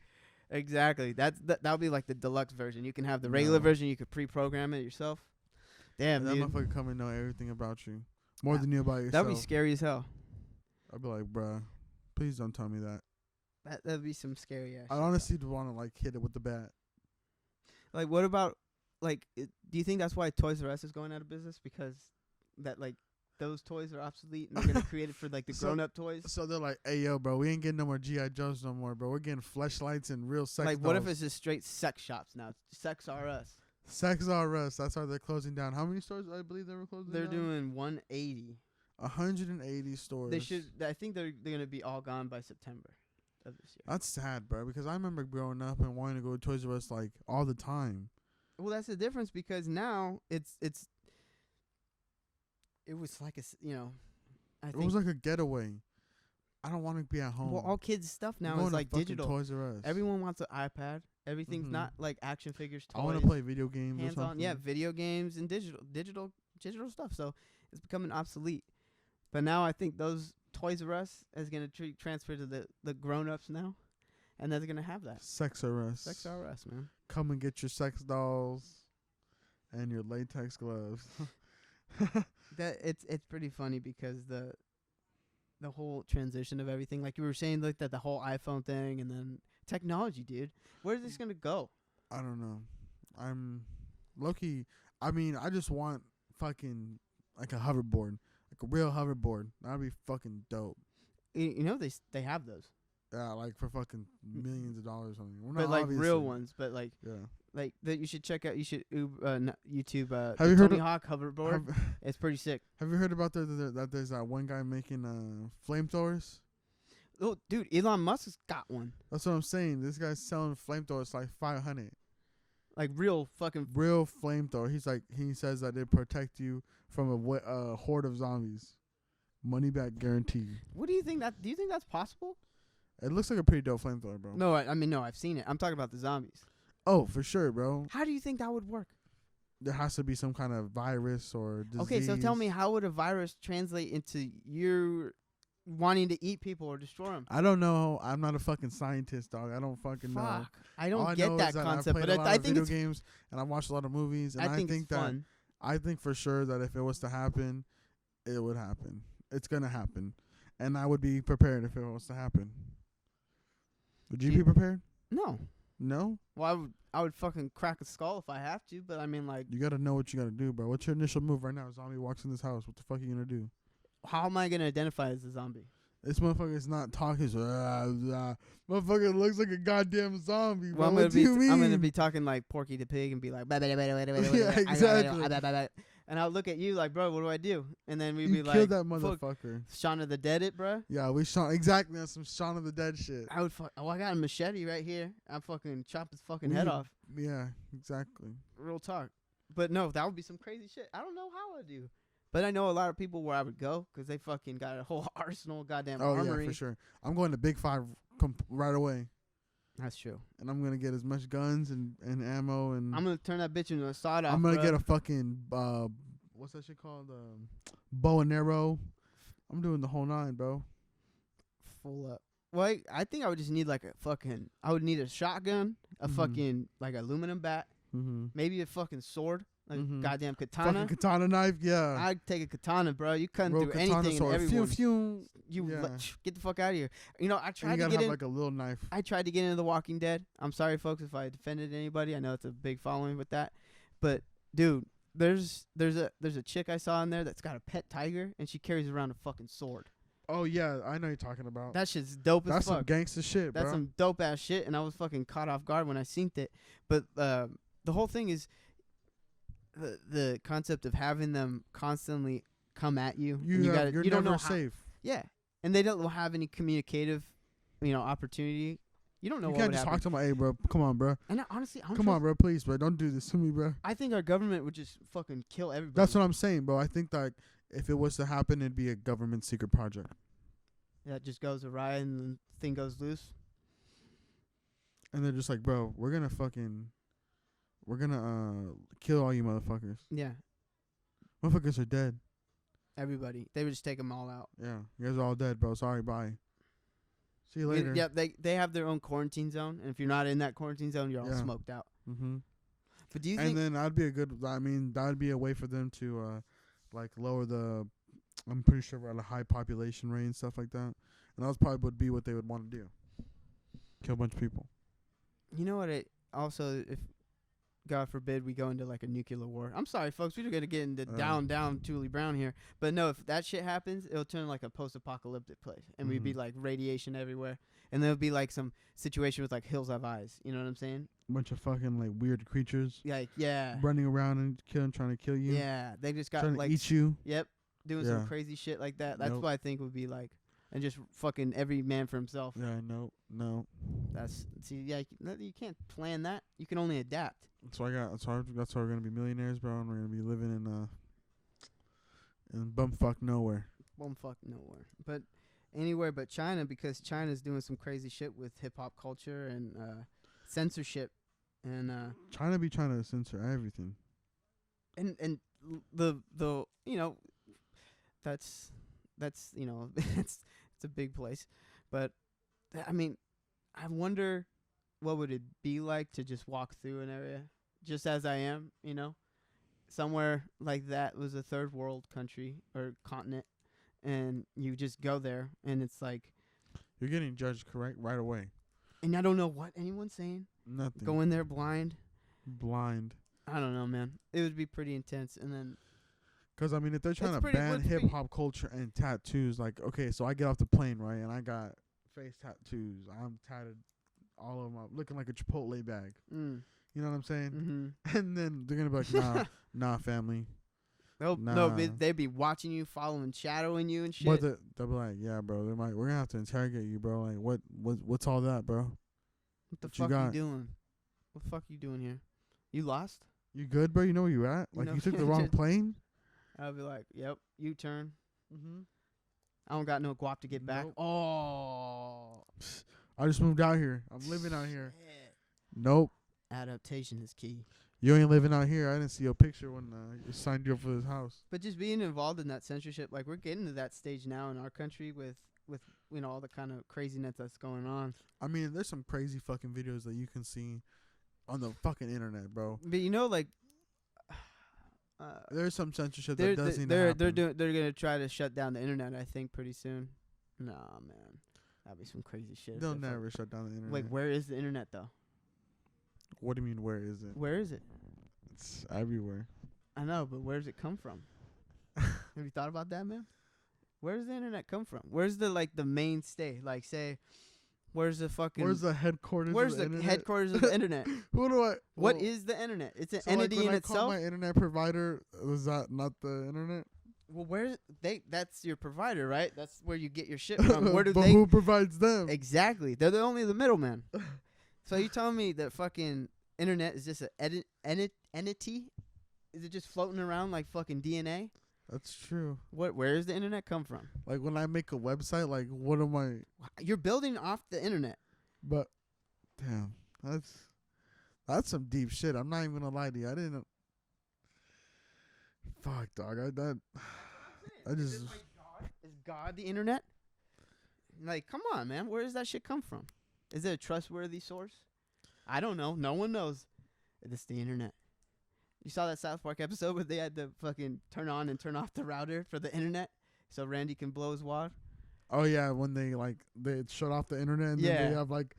Exactly. That'll be like the deluxe version. You can have the regular No. version. You could pre-program it yourself. Damn, That dude. motherfucker come and know everything about you. More than you about yourself. That'd be scary as hell. I'd be like, bruh, please don't tell me that. That'd be some scary ass. I shit, honestly want to like hit it with the bat. though. Like, what about like? Do you think that's why Toys R Us is going out of business? Because that like those toys are obsolete and they're gonna create it for like the So- grown-up toys. So they're like, hey, yo, bro, we ain't getting no more G.I. Joes no more, bro. We're getting fleshlights and real sex Like, what if dolls. it's just straight sex shops now? Sex R Us. Sex R Us. That's why they're closing down. How many stores I believe they were closing They're down? doing 180. 180 stores. They should. I think they're gonna be all gone by September of this year. That's sad, bro, because I remember growing up and wanting to go to Toys R Us like all the time. Well, that's the difference because now it was like I It think was like a getaway. I don't want to be at home. well, all kids' stuff I'm now going is to like fucking digital. Toys R Us. Everyone wants an iPad. Everything's Mhm. not like action figures, toys. I want to play video games or hands on. something. Yeah, video games and digital stuff. So it's becoming obsolete. But now I think those Toys R Us is gonna transfer to the grown ups now, and they're gonna have that. Sex R Us. Sex R Us, man. Come and get your sex dolls and your latex gloves. That it's pretty funny because the whole transition of everything, like you were saying, like that the whole iPhone thing, and then technology, dude. Where is this gonna go? I don't know. I'm low-key. I mean, I just want fucking like a hoverboard, like a real hoverboard. That'd be fucking dope. You know they have those, Yeah, like for fucking millions of dollars or something. Well, but not like obviously. real ones, but like Yeah. that you should check out. You should YouTube. Have you the heard Tony of- Hawk hoverboard? It's pretty sick. Have you heard about that there's that one guy making flamethrowers? Oh, dude, Elon Musk has got one. That's what I'm saying. This guy's selling flamethrowers like 500. Like real fucking. Real flamethrower. He says that they protect you from a horde of zombies. Money back guarantee. What do you think do you think that's possible? It looks like a pretty dope flamethrower, bro. No, I mean no, I've seen it. I'm talking about the zombies. Oh, for sure, bro. How do you think that would work? There has to be some kind of virus or disease. Okay, so tell me, how would a virus translate into your wanting to eat people or destroy them? I don't know. I'm not a fucking scientist, dog. I don't fucking know. Fuck, I All don't know get is that I've concept, played but a lot I of think video it's games and I watched a lot of movies, and I think it's that fun. I think for sure that if it was to happen, it would happen. It's gonna happen, and I would be prepared if it was to happen. Would you be prepared? No. No. Well, I would fucking crack a skull if I have to, but I mean, like, You gotta know what you gotta do, bro. What's your initial move right now? Zombie walks in this house. What the fuck are you gonna do? how am I gonna identify as a zombie? This motherfucker is not talking. He's motherfucker looks like a goddamn zombie, bro. Well, What do you mean? I'm gonna be talking like Porky the Pig and be like, Yeah, exactly. and I'll look at you like, bro, what do I do? And then we'd You be killed like, that fuck, motherfucker. Shaun of the Dead, it, bro. Yeah, we shot exactly on some Shaun of the Dead shit. I would oh, I got a machete right here. I fucking chop his fucking head We- off. Yeah, exactly. Real talk. But no, that would be some crazy shit. I don't know how I'd do. But I know a lot of people where I would go because they fucking got a whole arsenal of goddamn Oh armory. yeah, for sure. I'm going to Big Five right away, That's true. and I'm gonna get as much guns and ammo, and I'm gonna turn that bitch into a sawed off. I'm gonna get a fucking what's that shit called? Bow and arrow. I'm doing the whole nine, bro. full up. Well, I think I would just need like a fucking. I would need a shotgun, a Mhm. fucking like aluminum bat, Mm-hmm. maybe a fucking sword, like a Mhm. goddamn katana. Fucking katana knife, yeah. I'd take a katana, bro. You cutting Real through katana anything and sword. everyone. Phew. You Yeah. get the fuck out of here. You know, I And tried you to gotta get have in. like a little knife. I tried to get into The Walking Dead. I'm sorry, folks, if I defended anybody. I know it's a big following with that, but dude, there's a chick I saw in there that's got a pet tiger and she carries around a fucking sword. Oh yeah, I know you're talking about. That shit's dope That's as some fuck. gangster shit, That's bro. some dope ass shit, and I was fucking caught off guard when I seen it. But the whole thing is the concept of having them constantly come at you. and You're you don't never know how, safe. yeah, and they don't have any communicative, opportunity. You don't know You what can't would just happen. talk to them like, hey, bro, come on, bro. And honestly, I don't Come trust- on, bro, please, bro. Don't do this to me, bro. I think our government would just fucking kill everybody. That's what I'm saying, bro. I think that if it was to happen, it'd be a government secret project. that just goes awry and the thing goes loose. And they're just like, bro, we're gonna kill all you motherfuckers. Yeah, Motherfuckers are dead. Everybody. They would just take them all out. Yeah, you guys are all dead, bro. Sorry, bye. See you later. Yeah, they have their own quarantine zone, and if you're not in that quarantine zone, you're all smoked out. Mm-hmm. But do you think? And then that'd be a good. I mean, that'd be a way for them to like lower the. I'm pretty sure we're at a high population rate and stuff like that, and that probably would be what they would want to do. Kill a bunch of people. You know what? It also, if God forbid we go into like a nuclear war. I'm sorry, folks. We're gonna get into down Thule Brown here, but no, if that shit happens, it'll turn like a post-apocalyptic place, and we'd be like radiation everywhere, and there'll be like some situation with like Hills Have Eyes. You know what I'm saying? Bunch of fucking like weird creatures. Like running around and trying to kill you. Yeah, they just got trying like to eat you. Yep, doing some crazy shit like that. That's what I think would be like, and just fucking every man for himself. Yeah, no. You can't plan that. You can only adapt. That's why we're gonna be millionaires, bro, and we're gonna be living in bumfuck nowhere. Bumfuck nowhere, but anywhere but China, because China's doing some crazy shit with hip hop culture and censorship, and China be trying to censor everything. And the that's it's a big place, but I mean, I wonder what would it be like to just walk through an area just as I am, somewhere like that was a third world country or continent, and you just go there and it's like you're getting judged correct right away, and I don't know what anyone's saying. Nothing. Go in there blind. I don't know, man. It would be pretty intense. And then, because I mean, if they're trying to ban hip hop culture and tattoos, like, okay, so I get off the plane, right, and I got face tattoos. I'm tatted all over my, looking like a Chipotle bag. You know what I'm saying? Mm-hmm. And then they're gonna be like, nah, family. They'd be watching you, following, shadowing you and shit. But they'll be like, yeah, bro. We're gonna have to interrogate you, bro. Like, what's all that, bro? What the fuck you doing? What the fuck you doing here? You lost? You good, bro? You know where you at? Like, you took the wrong plane? I'll be like, yep, U-turn. Mm-hmm. I don't got no guap to get back. Oh. I just moved out here. I'm living out here. Nope. Adaptation is key. You ain't living out here. I didn't see your picture when I signed you up for this house. But just being involved in that censorship, like, we're getting to that stage now in our country with all the kind of craziness that's going on. I mean, there's some crazy fucking videos that you can see on the fucking internet, bro. But like, there's some censorship that does need to happen. They're gonna try to shut down the internet, I think, pretty soon. Nah, man, that'd be some crazy shit. They'll never shut down the internet. Like, where is the internet though? What do you mean, where is it? Where is it? It's everywhere. I know, but where does it come from? Have you thought about that, man? Where does the internet come from? Where's the mainstay? Like, say, where's the headquarters? Where's the headquarters of the internet? What is the internet? It's an entity in itself. Call my internet provider, was that not the internet? Well, that's your provider, right? That's where you get your shit from. Who provides them? Exactly. They're only the middleman. So you telling me that fucking internet is just an entity? Is it just floating around like fucking DNA? That's true. Where does the internet come from? Like, when I make a website, like, what am I? You're building off the internet. But, damn, that's some deep shit. I'm not even gonna lie to you. I didn't. Fuck, dog. Is God the internet? Like, come on, man. Where does that shit come from? Is it a trustworthy source? I don't know. No one knows. It's the internet. You saw that South Park episode where they had to fucking turn on and turn off the router for the internet so Randy can blow his wad? Oh, yeah, when they shut off the internet and then they have, like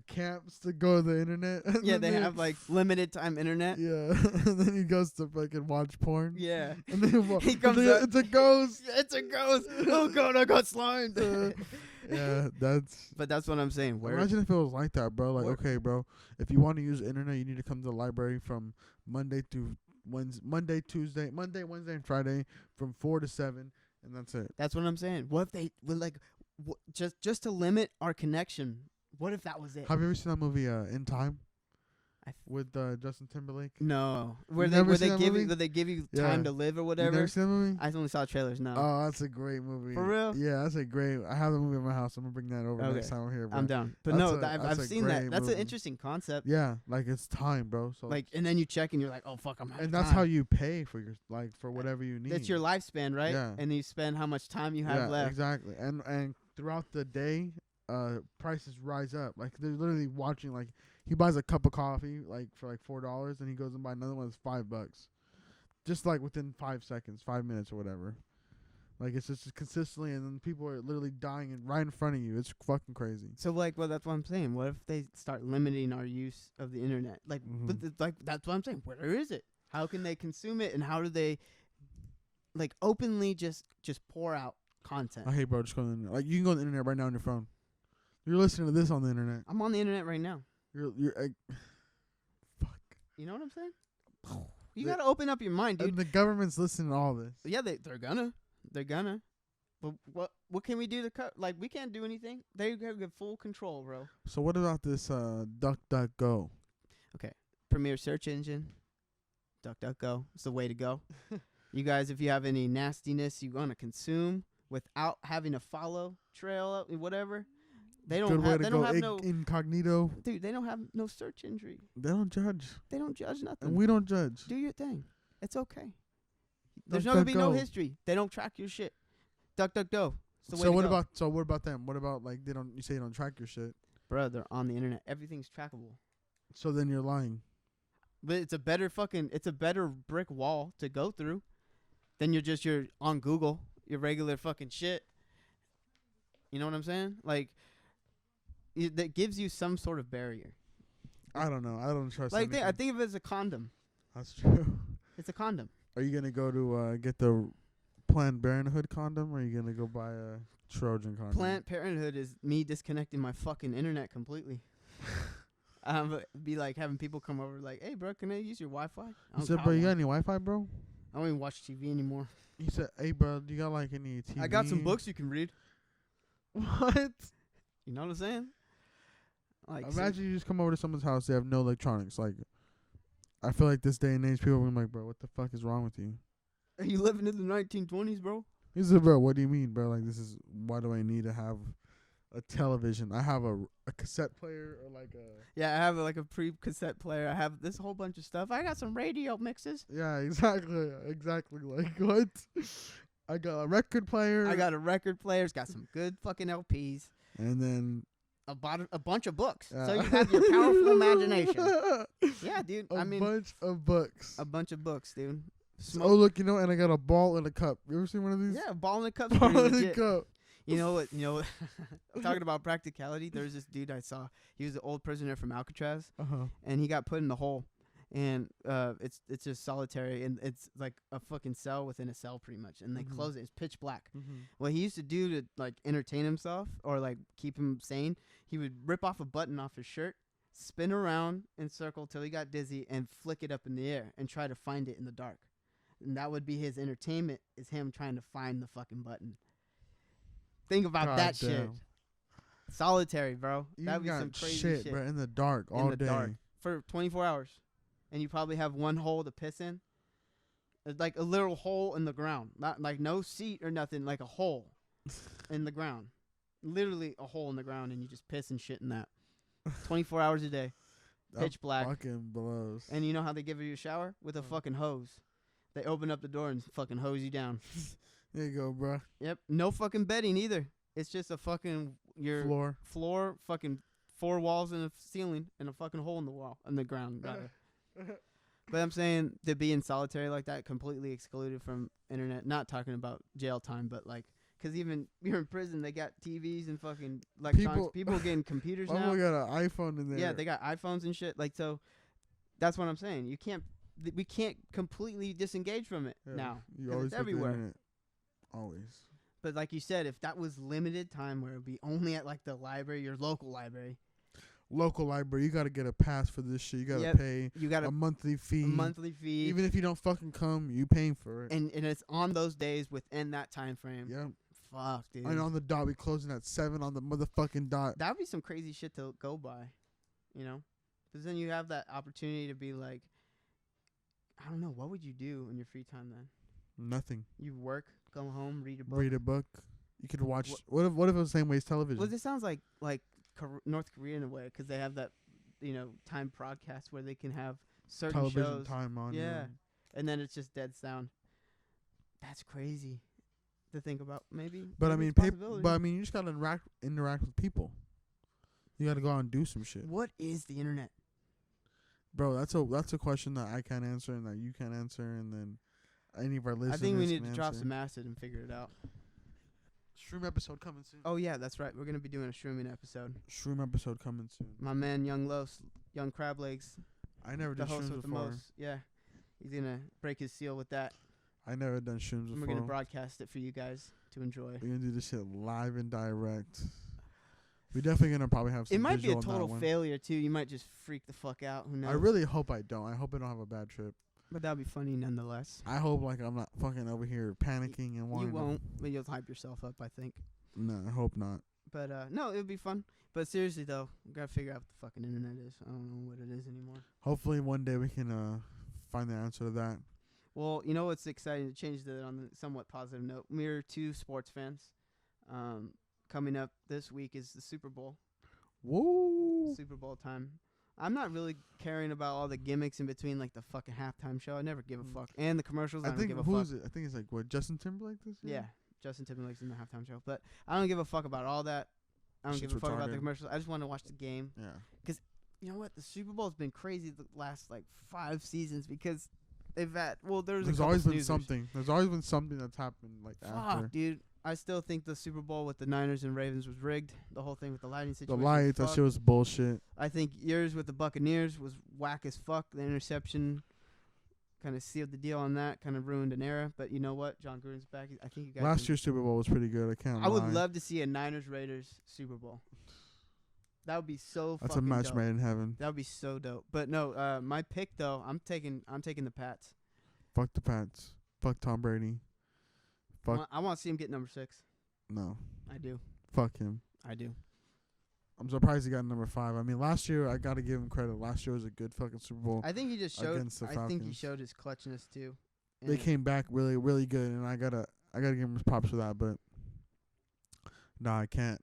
camps to go to the internet. Yeah, they have, like, limited time internet. Yeah, and then he goes to fucking watch porn. Yeah. And then he comes up. It's a ghost. It's a ghost. Oh, God, I got slimed. Yeah, but that's what I'm saying. Imagine if it was like that, bro. Like, okay, bro, if you want to use the internet, you need to come to the library from Monday, Wednesday, and Friday from 4 to 7, and that's it. That's what I'm saying. What if they just to limit our connection? What if that was it? Have you ever seen that movie In Time? with Justin Timberlake. No, You where never seen they that give movie? you, where they give you Yeah. time to live or You whatever. never seen that movie? I only saw trailers. No, Oh, that's a great movie. For real? Yeah, that's a great. I have the movie in my house. I'm gonna bring that over Okay. next time I'm here. Bro. I'm down. But That's no, that's I've a seen that. great That's an movie. interesting concept. Yeah, like it's time, bro. So Like, and then you check and you're like, oh fuck, I'm out and of that's time. how you pay for your for whatever you need. That's your lifespan, right? Yeah. And you spend how much time you have yeah, left. exactly. And throughout the day, prices rise up. Like they're literally watching. Like he buys a cup of coffee like for like $4, and he goes and buy another one that's $5. Just like within 5 seconds, 5 minutes or whatever. Like it's just consistently, and then people are literally dying right in front of you. It's fucking crazy. So like, well, that's what I'm saying. What if they start limiting our use of the internet? Like, but like that's what I'm saying. Where is it? How can they consume it, and how do they, like, openly just pour out content? I hate, bro. Just go on the internet. Like you can go on the internet right now on your phone. You're listening to this on the internet. I'm on the internet right now. You're fuck. You know what I'm saying? You gotta open up your mind, dude. And the government's listening to all this. Yeah, they're gonna. But what can we do to cut? Like, we can't do anything. They have full control, bro. So what about this DuckDuckGo? Premier search engine, DuckDuckGo. It's the way to go. You guys, if you have any nastiness you want to consume without having a follow trail, whatever, they don't Good way have. to They go. don't have no. Incognito. Dude, they don't have no search engine. They don't judge. They don't judge nothing. And we don't judge. Do your thing. It's okay. There's not gonna be no DuckDuckGo. history. They don't track your shit. DuckDuckGo. It's the way So to what go. about them? What about like they don't? You say you don't track your shit. Bro, they're on the internet. Everything's trackable. So then you're lying. But it's a better brick wall to go through than you're on Google, your regular fucking shit. You know what I'm saying? Like, that gives you some sort of barrier. I don't know. I don't trust. Like, I anything. think of it as a condom. That's true. It's a condom. Are you gonna go to get the Planned Parenthood condom, or are you gonna go buy a Trojan condom? Planned Parenthood is me disconnecting my fucking internet completely. Be like having people come over like, hey, bro, can I use your Wi-Fi? He said, bro, you got any Wi-Fi, bro? I don't even watch TV anymore. He said, hey, bro, do you got like any TV? I got some books you can read. What? You know what I'm saying? Like, Imagine you just come over to someone's house, they have no electronics. Like, I feel like this day and age, people are gonna be like, bro, what the fuck is wrong with you? Are you living in the 1920s, bro? He said, bro, what do you mean, bro? Like, why do I need to have a television? I have a cassette player or like a... Yeah, I have like a pre-cassette player. I have this whole bunch of stuff. I got some radio mixes. Yeah, exactly. Like, what? I got a record player. I got a record player. It's got some good fucking LPs. And then... A bunch of books. So you have your powerful imagination. Yeah, dude. A bunch of books. A bunch of books, dude. Oh, look, and I got a ball in a cup. You ever seen one of these? Yeah, ball in a cup's Ball pretty in a legit. cup. You know what? Talking about practicality, there's this dude I saw. He was an old prisoner from Alcatraz, and he got put in the hole. And it's just solitary, and it's like a fucking cell within a cell, pretty much. And they close it. It's pitch black. What he used to do to like entertain himself or like keep him sane, he would rip off a button off his shirt, spin around in circle till he got dizzy, and flick it up in the air and try to find it in the dark. And that would be his entertainment, is him trying to find the fucking button. Think about that shit. Solitary, bro. That'd be some crazy shit. Bro, in the dark all in the day. dark for 24 hours. And you probably have one hole to piss in. It's like a little hole in the ground. Not like no seat or nothing, like a hole in the ground. Literally a hole in the ground, and you just piss and shit in that. 24 hours a day. Pitch black. Fucking blows. And you know how they give you a shower? With a fucking hose. They open up the door and fucking hose you down. There you go, bro. Yep. No fucking bedding either. It's just a fucking floor, fucking 4 walls and a ceiling, and a fucking hole in the wall, in the ground, rather. But I'm saying to be in solitary like that, completely excluded from internet. Not talking about jail time, but like, because even you're in prison, they got TVs and fucking electronics. People are getting computers now. Oh, got an iPhone in there. Yeah, they got iPhones and shit. Like, so that's what I'm saying. We can't completely disengage from it now. You always it's everywhere. Internet. Always. But like you said, if that was limited time where it would be only at like the library, your local library. Local library, you got to get a pass for this shit. You got to pay a monthly fee. Even if you don't fucking come, you paying for it. And it's on those days within that time frame. Yeah. Fuck, dude. And on the dot, we closing at 7 on the motherfucking dot. That would be some crazy shit to go by, you know? Because then you have that opportunity to be like, I don't know, what would you do in your free time then? Nothing. You work, go home, read a book. Read a book. You could watch. What if it was the same way as television? Well, this sounds like North Korea in a way, because they have that, time broadcast where they can have certain television shows. time on. Yeah. And then it's just dead sound. That's crazy to think about. Maybe. But I maybe mean, it's a possibility. you just gotta interact with people. You gotta go out and do some shit, What is the internet? bro. That's a question that I can't answer and that you can't answer, and then any of our listeners. I think we need can to drop answer. some acid and figure it out. Shroom episode coming soon. Oh yeah, that's right. We're gonna be doing a shrooming episode. Shroom episode coming soon. My man, Young Crab Legs, I never the did host shrooms with the before. most. Yeah, he's gonna break his seal with that. I never done shrooms And before. we're gonna broadcast it for you guys to enjoy. We're gonna do this shit live and direct. We definitely gonna probably have some. It might be a visual on that total one. failure too. You might just freak the fuck out. Who knows? I really hope I don't. I hope I don't have a bad trip. But that'd be funny nonetheless. I hope like I'm not fucking over here panicking and You wanting. won't, but you'll hype yourself up, I think. No, I hope not. But no, it would be fun. But seriously though, we gotta figure out what the fucking internet is. I don't know what it is anymore. Hopefully one day we can find the answer to that. Well, you know what's exciting to change that on the somewhat positive note. We're two sports fans. Coming up this week is the Super Bowl. Whoa. Super Bowl time. I'm not really caring about all the gimmicks in between, like the fucking halftime show. I never give a fuck. And the commercials, I don't give a fuck. Is it? I think it's like what, Justin Timberlake this year? Yeah, Justin Timberlake's in the halftime show. But I don't give a fuck about all that. I don't Shit's give a fuck about the retarded. commercials. I just want to watch the game. Yeah. You know what? The Super Bowl's been crazy the last, 5 seasons because they've had, there's There's always been something. There's always been something that's happened after. Fuck, dude. I still think the Super Bowl with the Niners and Ravens was rigged. The whole thing with the lighting The situation. lights, that shit was bullshit. I think yours with the Buccaneers was whack as fuck. The interception kind of sealed the deal on that. Kind of ruined an era. But you know what? John Gruden's back. I think you guys. Last year's Super Bowl was pretty good. I can't lie. I would love to see a Niners Raiders Super Bowl. That would be so. That's a fucking match dope. made in heaven. That would be so dope. But no, my pick though, I'm taking the Pats. Fuck the Pats. Fuck Tom Brady. Fuck. I want to see him get number 6. No. I do. Fuck him. I do. I'm surprised he got number 5. I mean, last year I gotta give him credit. Last year was a good fucking Super Bowl. I think he just showed. Against the I think he Falcons. showed his clutchness too. They And came back really, really good, and I gotta give him props for that. But no, I can't.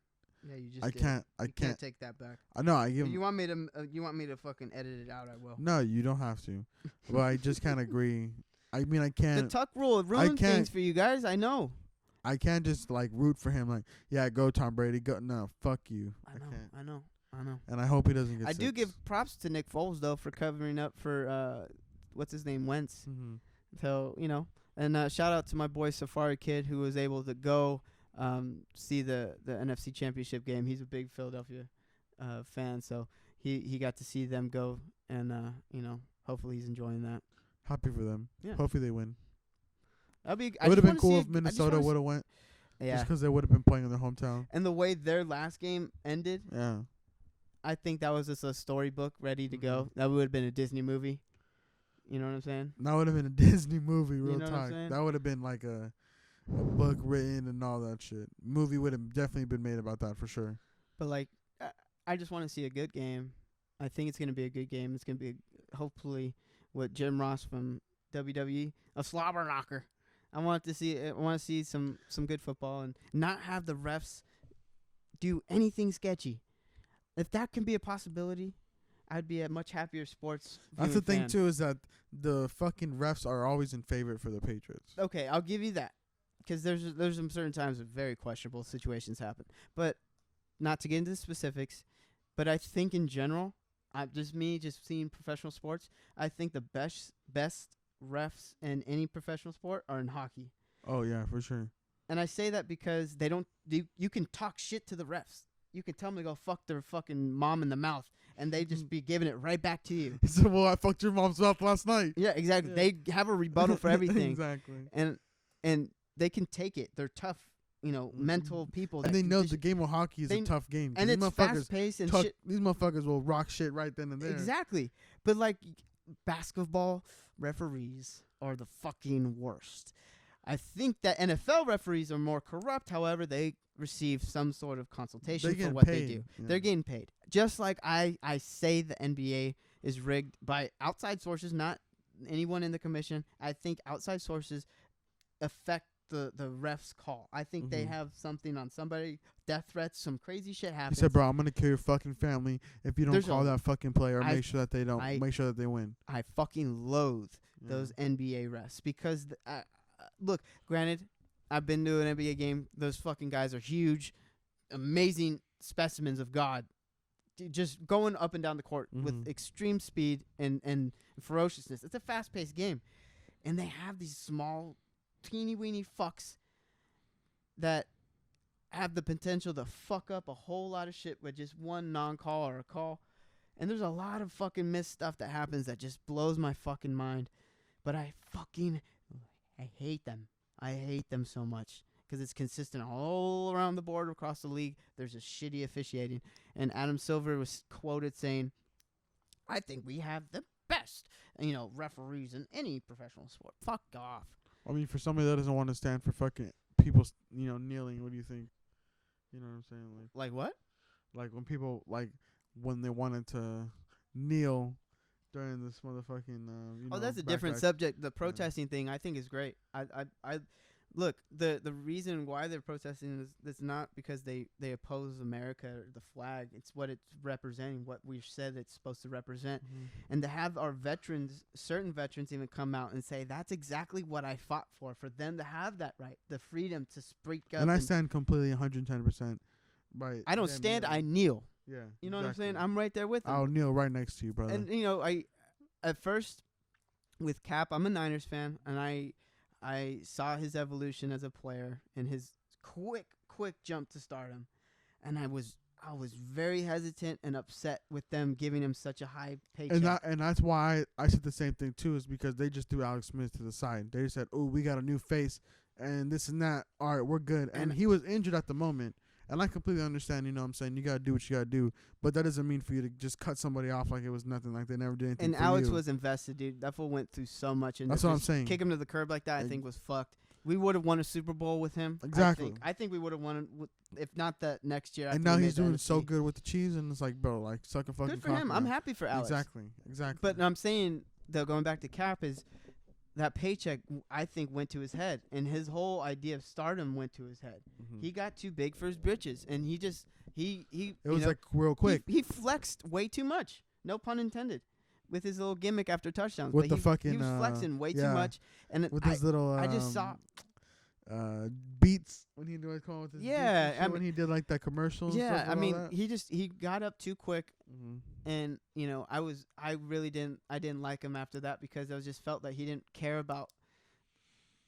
Yeah, you just. I did. can't. I You can't. take that back. I know. I give. If you want me to? You want me to fucking edit it out? I will. No, you don't have to. But I just can't agree. I mean, I The can't. tuck rule ruined can't- things for you guys. I know. I can't just like root for him. Like, yeah, go Tom Brady. Go. No, fuck you. I can't. I know. And I hope he doesn't get. I do 6. give props to Nick Foles though for covering up for what's his name, Wentz. Mm-hmm. So and shout out to my boy Safari Kid who was able to go see the NFC Championship game. He's a big Philadelphia fan, so he got to see them go, and hopefully he's enjoying that. Happy for them. Yeah. Hopefully they win. That'd be. It would have been cool if Minnesota would have went. Yeah. Just because they would have been playing in their hometown. And the way their last game ended, Yeah. I think that was just a storybook ready to go. That would have been a Disney movie. You know what I'm saying? That would have been a Disney movie, real know what I'm talk. saying? That would have been like a book written and all that shit. Movie would have definitely been made about that for sure. But I just want to see a good game. I think it's gonna be a good game. It's gonna be hopefully what Jim Ross from WWE, a slobber knocker. I want to see some good football and not have the refs do anything sketchy. If that can be a possibility, I'd be a much happier sports. That's the thing fan. too, is that the fucking refs are always in favor for the Patriots. Okay, I'll give you that, because there's some certain times that very questionable situations happen. But not to get into the specifics, but I think in general, just seeing professional sports, I think the best refs in any professional sport are in hockey. Oh yeah, for sure. And I say that because you can talk shit to the refs. You can tell them to go fuck their fucking mom in the mouth, and they just be giving it right back to you. He said, "Well, I fucked your mom's mouth last night." Yeah, exactly. Yeah. They have a rebuttal for everything. Exactly. And they can take it. They're tough, mental people. And that they can know just- the game of hockey is a tough game. 'Cause and these it's fast paced and shit. These motherfuckers will rock shit right then and there. Exactly. But basketball referees are the fucking worst. I think that NFL referees are more corrupt. However, they receive some sort of consultation for what they do. Yeah. They're getting paid. just like I say the NBA is rigged by outside sources, not anyone in the commission. I think outside sources affect the ref's call. I think they have something on somebody, death threats, some crazy shit He happens. said, "Bro, I'm gonna kill your fucking family if you don't There's call that fucking player. Make sure that they don't. I- Make sure that they win." I fucking loathe Yeah. those NBA refs because look, granted, I've been to an NBA game. Those fucking guys are huge, amazing specimens of God, just going up and down the court with extreme speed and ferociousness. It's a fast-paced game, and they have these small, teeny-weeny fucks that have the potential to fuck up a whole lot of shit with just one non-call or a call. And there's a lot of fucking missed stuff that happens that just blows my fucking mind. But I hate them. I hate them so much because it's consistent all around the board across the league. There's a shitty officiating. And Adam Silver was quoted saying, I think we have the best, referees in any professional sport. Fuck off. I mean, for somebody that doesn't want to stand for fucking people, kneeling, what do you think? You know what I'm saying? Like what? Like when people, when they wanted to kneel during this motherfucking, that's a different backlash. subject. The protesting thing, I think, is great. I look, the reason why they're protesting is it's not because they oppose America or the flag. It's what it's representing, what we've said it's supposed to represent. And to have our veterans, certain veterans even come out and say, that's exactly what I fought for them to have that right, the freedom to speak up. And I stand completely 110% by I don't them stand, kneeling. I kneel. Yeah. You know what I'm saying? I'm right there with them. I'll kneel right next to you, brother. And, I at first, with Cap, I'm a Niners fan, and I saw his evolution as a player and his quick jump to stardom, and I was very hesitant and upset with them giving him such a high paycheck. And that's why I said the same thing too, is because they just threw Alex Smith to the side. They just said, "Oh, we got a new face and this and that. All right, we're good." And he was injured at the moment. And I completely understand, you know what I'm saying? You got to do what you got to do. But that doesn't mean for you to just cut somebody off like it was nothing, like they never did anything And for Alex you. was invested, dude. That fool went through so much. And that's what I'm saying. Kick him to the curb like that, I think, was fucked. We would have won a Super Bowl with him. Exactly. I think we would have won, if not that next year. And now he's doing so good with the cheese, and it's like, bro, like, suck a fucking good for him. I'm happy for Alex. Exactly. But I'm saying, though, going back to Cap, is that paycheck, I think, went to his head. And his whole idea of stardom went to his head. He got too big for his britches. And he just, it was like real quick. He flexed way too much. No pun intended. With his little gimmick after touchdowns. With but the fucking, he was flexing way too much. And with his little, I just saw beats when he was calling with his beats and shit, I mean, when he did like that commercial. Yeah, and I mean, that. he got up too quick, and I really didn't like him after that because I just felt that he didn't care about.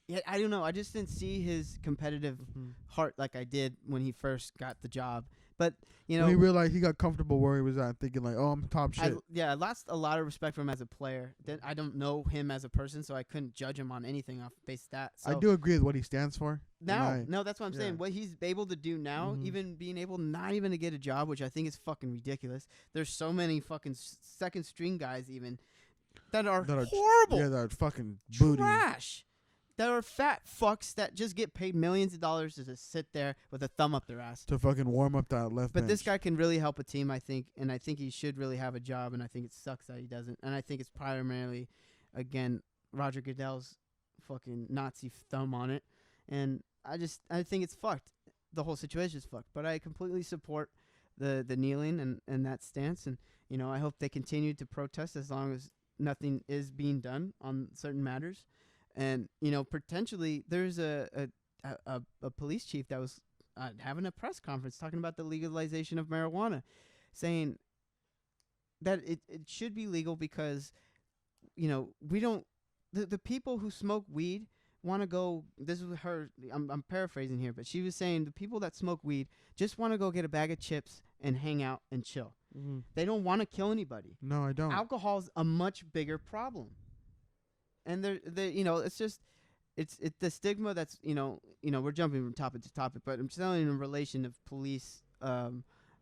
Yeah, I don't know. I just didn't see his competitive heart like I did when he first got the job. But when he realized he got comfortable where he was at, thinking like, "Oh, I'm top shit." I lost a lot of respect for him as a player. I don't know him as a person, so I couldn't judge him on anything off base that. So I do agree with what he stands for. no, that's what I'm saying. What he's able to do now, even being able not even to get a job, which I think is fucking ridiculous. There's so many fucking second string guys even that are horrible. Yeah, that are fucking booty. Trash. That are fat fucks that just get paid millions of dollars to just sit there with a thumb up their ass. To fucking warm up that left But bench. this guy can really help a team, I think, and I think he should really have a job, and I think it sucks that he doesn't. And I think it's primarily, again, Roger Goodell's fucking Nazi thumb on it. And I think it's fucked. The whole situation is fucked. But I completely support the kneeling and that stance. And, I hope they continue to protest as long as nothing is being done on certain matters. And, potentially there's a police chief that was having a press conference talking about the legalization of marijuana, saying that it should be legal because, we don't – the people who smoke weed want to go – this is her – I'm paraphrasing here, but she was saying the people that smoke weed just want to go get a bag of chips and hang out and chill. They don't want to kill anybody. No, I don't. Alcohol's a much bigger problem. And it's just, it's the stigma that's, we're jumping from topic to topic, but I'm telling you in relation of police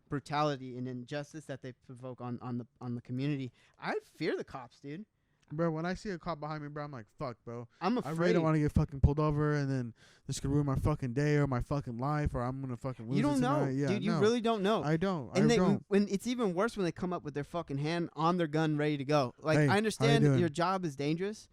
brutality and injustice that they provoke on the community. I fear the cops, dude. Bro, when I see a cop behind me, bro, I'm like, fuck, bro. I'm I afraid. really don't want to get fucking pulled over, and then this could ruin my fucking day or my fucking life, or I'm gonna fucking lose You don't it know, tonight. Yeah, dude. You no, really don't know. I don't. And I they don't. when it's even worse when they come up with their fucking hand on their gun, ready to go. Like Hey, how I you understand doing? your job is dangerous.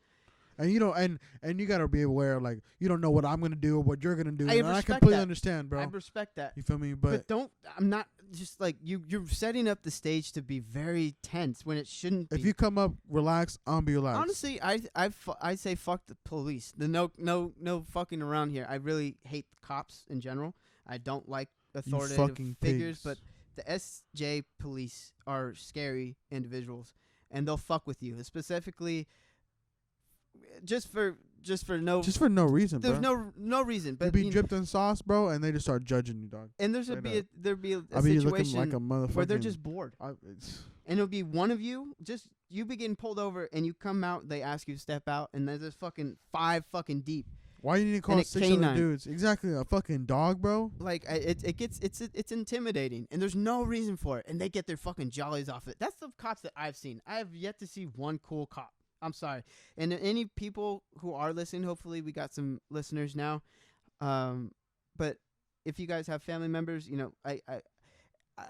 And you don't, and you gotta be aware, like you don't know what I'm gonna do or what you're gonna do. I And I respect completely that. understand, bro. I respect that. You feel me? But don't. I'm not just like you. You're setting up the stage to be very tense when it shouldn't be. if you come up relaxed, I'll be relaxed. Honestly, I say fuck the police. The no fucking around here. I really hate cops in general. I don't like authoritative fucking figures, pigs. but the SJ police are scary individuals, and they'll fuck with you. Specifically, just for no. Just for no reason, there's bro. no reason. You But be dripped in sauce, bro, and they just start judging you, dog. and there'll straight be up. there'll be a I'll be looking situation like a motherfucker. where they're just bored. It's, And it'll be one of you, just you be getting pulled over, and you come out. They ask you to step out, and there's this fucking 5 fucking deep. why you need to call And a 6 other canine. dudes? Exactly, a fucking dog, bro. Like it's intimidating, and there's no reason for it, and they get their fucking jollies off it. That's the cops that I've seen. I have yet to see one cool cop. I'm sorry, and any people who are listening, hopefully we got some listeners now. But if you guys have family members, you know,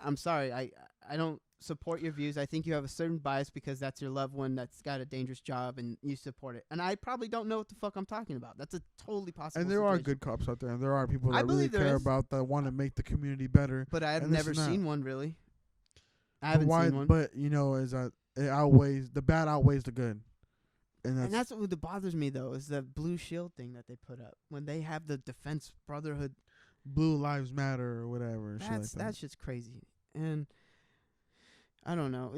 I'm sorry, I don't support your views. I think you have a certain bias because that's your loved one that's got a dangerous job and you support it. And I probably don't know what the fuck I'm talking about. That's a totally possible And there are situation. good cops out there, and there are people I that really believe there care is. about that, want to make the community better. But I have and this never and that. seen one really. I But haven't why? seen one. But you know, is that it outweighs the bad outweighs the good, and And that's what bothers me though, is the blue shield thing that they put up when they have the defense brotherhood. Blue Lives Matter or whatever. And shit like that. That's just crazy. And I don't know.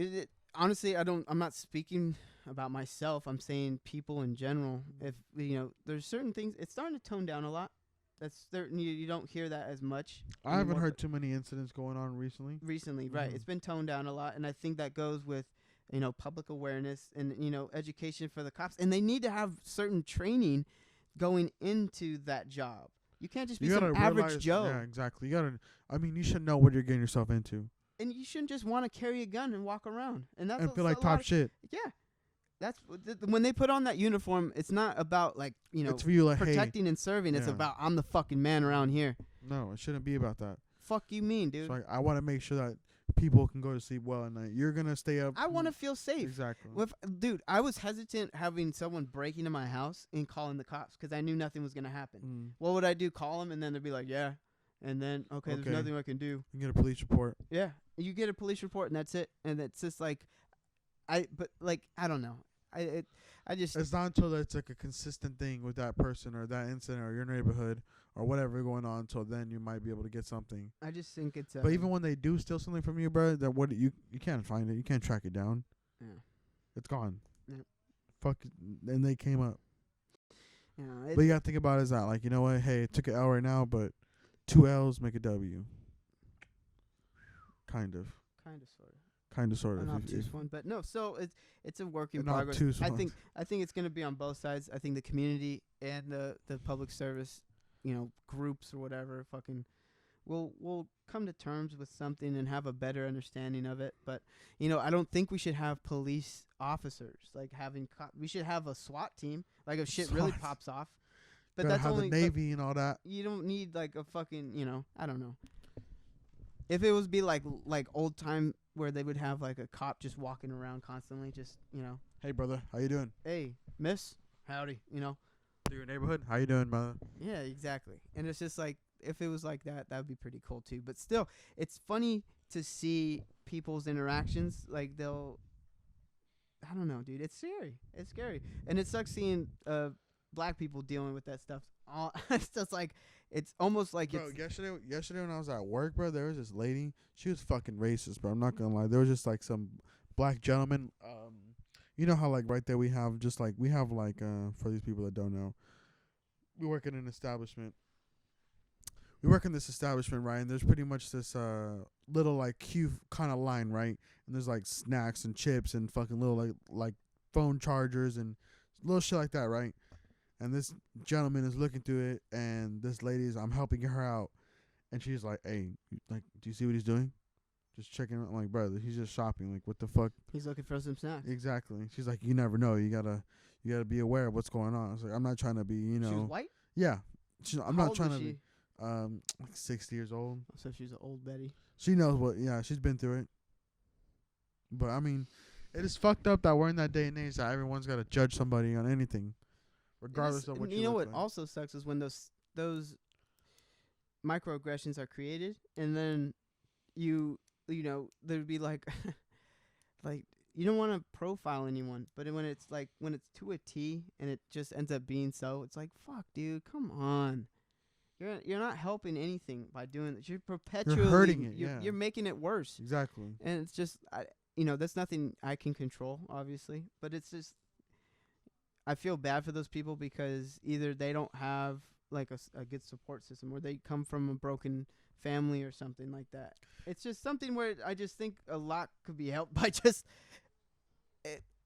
Honestly, I'm not speaking about myself. I'm saying people in general. If you know, there's certain things. It's starting to tone down a lot. That's certain. You don't hear that as much. I haven't anymore, heard too many incidents going on recently. recently, right? Mhm. It's been toned down a lot, and I think that goes with public awareness and education for the cops. And they need to have certain training going into that job. You can't just be You some gotta average realize, Joe. Yeah, exactly. You gotta. I mean, you should know what you're getting yourself into, And you shouldn't just want to carry a gun and walk around. And that's and feel like a lot top of- shit. Yeah, that's when they put on that uniform. It's not about like It's for you, like, hey, protecting and serving. It's yeah. about I'm the fucking man around here. no, it shouldn't be about that. Fuck you, mean dude. So like, I want to make sure that people can go to sleep well at night. You're gonna stay up. I want to feel safe. Exactly. Dude, I was hesitant having someone break into my house and calling the cops because I knew nothing was gonna happen. Mm. What would I do? Call them and then they'd be like, yeah, and then okay, Okay. there's nothing I can do. You get a police report. Yeah, you get a police report and that's it. And it's just like, I don't know. I just It's not until it's like a consistent thing with that person or that incident or your neighborhood or whatever going on. Until then, you might be able to get something. I just think it's. But even when they do steal something from you, bro, that what you can't find it. You can't track it down. Yeah. It's gone. Yeah. Fuck. And they came up. Yeah, But you gotta think about it as that, like, you know what? Hey, it took an L right now, but 2 L's make a W. Kind of, sort of. an if- obtuse if- one, but no. So it's a work in An progress. obtuse I one. think it's gonna be on both sides. I think the community and the public service, groups or whatever, fucking, will come to terms with something and have a better understanding of it. But I don't think we should have police officers like having. We should have a SWAT team. Like if shit really SWAT. pops off. But gotta that's have only the Navy and all that. you don't need like a fucking. I don't know. If it was be like old time where they would have like a cop just walking around constantly, just Hey, brother, how you doing? hey, miss, howdy, Through your neighborhood? How you doing, brother? Yeah, exactly. And it's just like if it was like that would be pretty cool too. But still, it's funny to see people's interactions. Like I don't know, dude. It's scary. It's scary, and it sucks seeing black people dealing with that stuff. It's just like it's almost like Bro, it's yesterday when I was at work, bro, there was this lady. She was fucking racist, bro. I'm not gonna lie. There was just like some black gentleman. You know how like right there we have for these people that don't know, we work in an establishment. We work in this establishment, right? And there's pretty much this little like queue kind of line, right? And there's like snacks and chips and fucking little like phone chargers and little shit like that, right? And this gentleman is looking through it, and this lady I'm helping her out, and she's like, "Hey, like, do you see what he's doing?" just checking. I'm like, brother, he's just shopping. Like, what the fuck? He's looking for some snacks. Exactly. She's like, you never know. You gotta be aware of what's going on. I was like, I'm not trying to be, you know. She was white? Yeah. I'm How not old trying was to she? be. Like 60 years old. So she's an old Betty. She knows what. Yeah, she's been through it. But I mean, it is fucked up that we're in that day and age that everyone's got to judge somebody on anything, regardless of what you know look what like. also sucks is when those microaggressions are created, and then you know there'd be like like you don't want to profile anyone, but when it's to a T and it just ends up being so, it's like, fuck, dude, come on. You're not helping anything by doing this. You're perpetually hurting it. You're making it worse. Exactly. And it's just that's nothing I can control, obviously, but it's just I feel bad for those people because either they don't have like a good support system, or they come from a broken family or something like that. It's just something where I just think a lot could be helped by just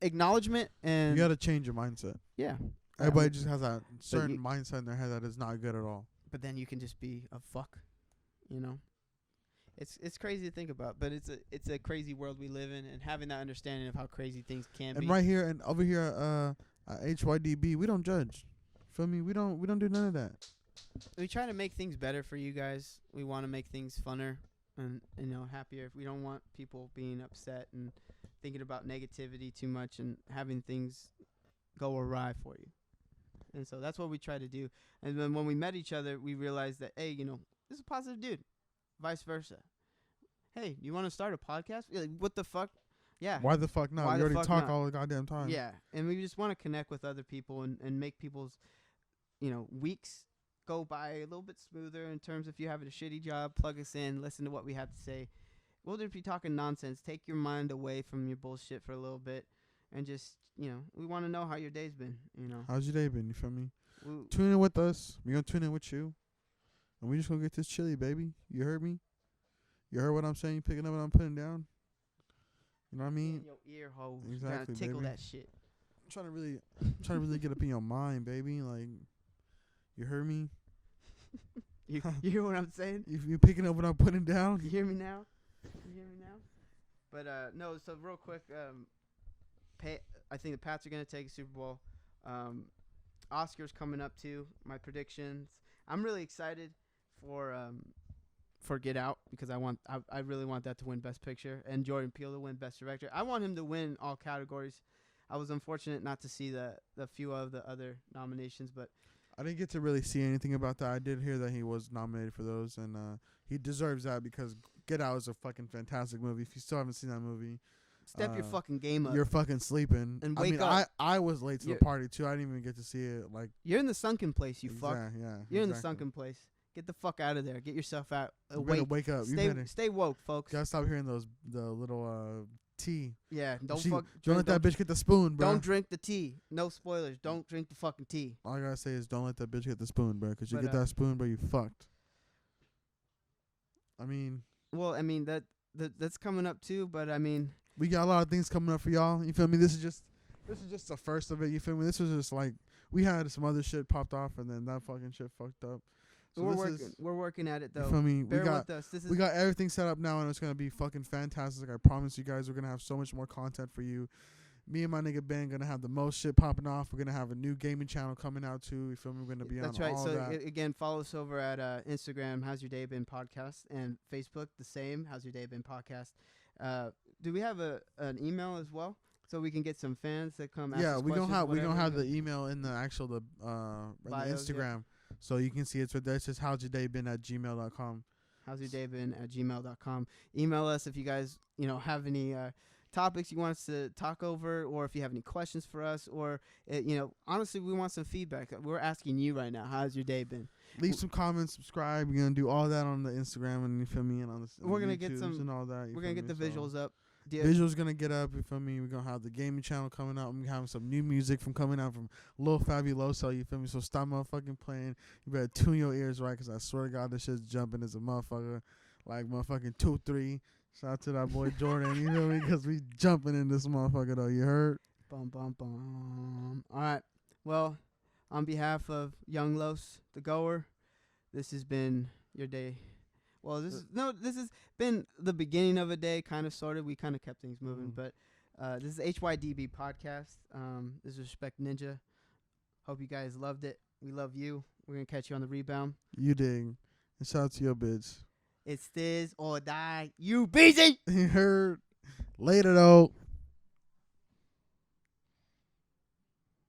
acknowledgement. And You got to change your mindset. yeah, Everybody just has that certain mindset in their head that is not good at all. but then you can just be a fuck, you know. It's crazy to think about, but it's a crazy world we live in, and having that understanding of how crazy things can be. And right here and over here at Hydb, we don't judge. Feel me? We don't do none of that. We try to make things better for you guys. We want to make things funner and happier. We don't want people being upset and thinking about negativity too much and having things go awry for you. And so that's what we try to do. And then when we met each other, we realized that, hey, this is a positive dude. Vice versa. Hey, you want to start a podcast? Like, what the fuck? Yeah. Why the fuck not? Why We the already fuck talk not? all the goddamn time. Yeah. And we just want to connect with other people and make people's, weeks go by a little bit smoother in terms of if you're having a shitty job, plug us in, listen to what we have to say. We'll just be talking nonsense. Take your mind away from your bullshit for a little bit. And just, we want to know how your day's been, How's your day been? You feel me? We- Tune in with us. We're going to tune in with you. And we just going to get this chili, baby. You heard me? You heard what I'm saying? You picking up what I'm putting down? You know what I mean? in your ear hole. Exactly, Tickle baby. that shit. I'm trying to really get up in your mind, baby. Like, you heard me? You hear what I'm saying? If you picking up what I'm putting down? You hear me now? But no. So real quick, I think the Pats are gonna take a Super Bowl. Oscars coming up too. My predictions. I'm really excited for Get Out because I really want that to win Best Picture and Jordan Peele to win Best Director. I want him to win all categories. I was unfortunate not to see the few of the other nominations, but I didn't get to really see anything about that. I did hear that he was nominated for those, and he deserves that because Get Out is a fucking fantastic movie. If you still haven't seen that movie, step your fucking game up. you're fucking sleeping. And I wake mean, up. I was late to the party too. I didn't even get to see it. Like, You're in the sunken place, you fuck. Yeah, You're in the sunken place. Get the fuck out of there. Get yourself out. You better wake up. You better. Stay woke, folks. Gotta stop hearing the little tea. Yeah, don't Don't let that bitch get the spoon, bro. Don't drink the tea. No spoilers. Don't drink the fucking tea. All I gotta say is don't let that bitch get the spoon, bro. Because you But, get that spoon, bro, you fucked. I mean, well, I mean that's coming up too. But I mean, we got a lot of things coming up for y'all. You feel me? This is just the first of it. You feel me? This was just like we had some other shit popped off, and then that fucking shit fucked up. So we're working at it though. You feel me? Bear with us. We got everything set up now, and it's gonna be fucking fantastic. I promise you guys, we're gonna have so much more content for you. Me and my nigga Ben gonna have the most shit popping off. We're gonna have a new gaming channel coming out too. You feel me? We're gonna be That's on right. all So that. again, follow us over at Instagram. How's your day been podcast, and Facebook the same. How's your day been podcast. Do we have an email as well, so we can get some fans that come? Ask us we gonna questions, have the email in the actual the Bios, Instagram, so you can see it's right there. It says how's your day been at gmail.com. How's your day been at gmail.com. Email us if you guys have any topics you want us to talk over, or if you have any questions for us, or honestly, we want some feedback. We're asking you right now, how's your day been? Leave some comments, subscribe. We're gonna do all that on the Instagram, and you feel me, and on the We're gonna get some and all that. We're gonna get the visuals up. Visuals gonna get up. You feel me? We're gonna have the gaming channel coming out. We're gonna have some new music coming out from Lil Fabuloso. You feel me? So stop motherfucking playing. You better tune your ears right, 'cause I swear to God, this shit's jumping as a motherfucker, like motherfucking 2-3. Shout out to that boy Jordan. You feel me? 'Cause we jumping in this motherfucker though. You heard? Bum bum bum. All right. Well, on behalf of Young Los, the goer, this has been your day. Well, this has been the beginning of a day, kind of, sort of. We kind of kept things moving, but this is HYDB podcast. This is Respect Ninja. Hope you guys loved it. We love you. We're gonna catch you on the rebound. You dig. And shout out to your bitch. It's this or die. You busy. You heard. Later though.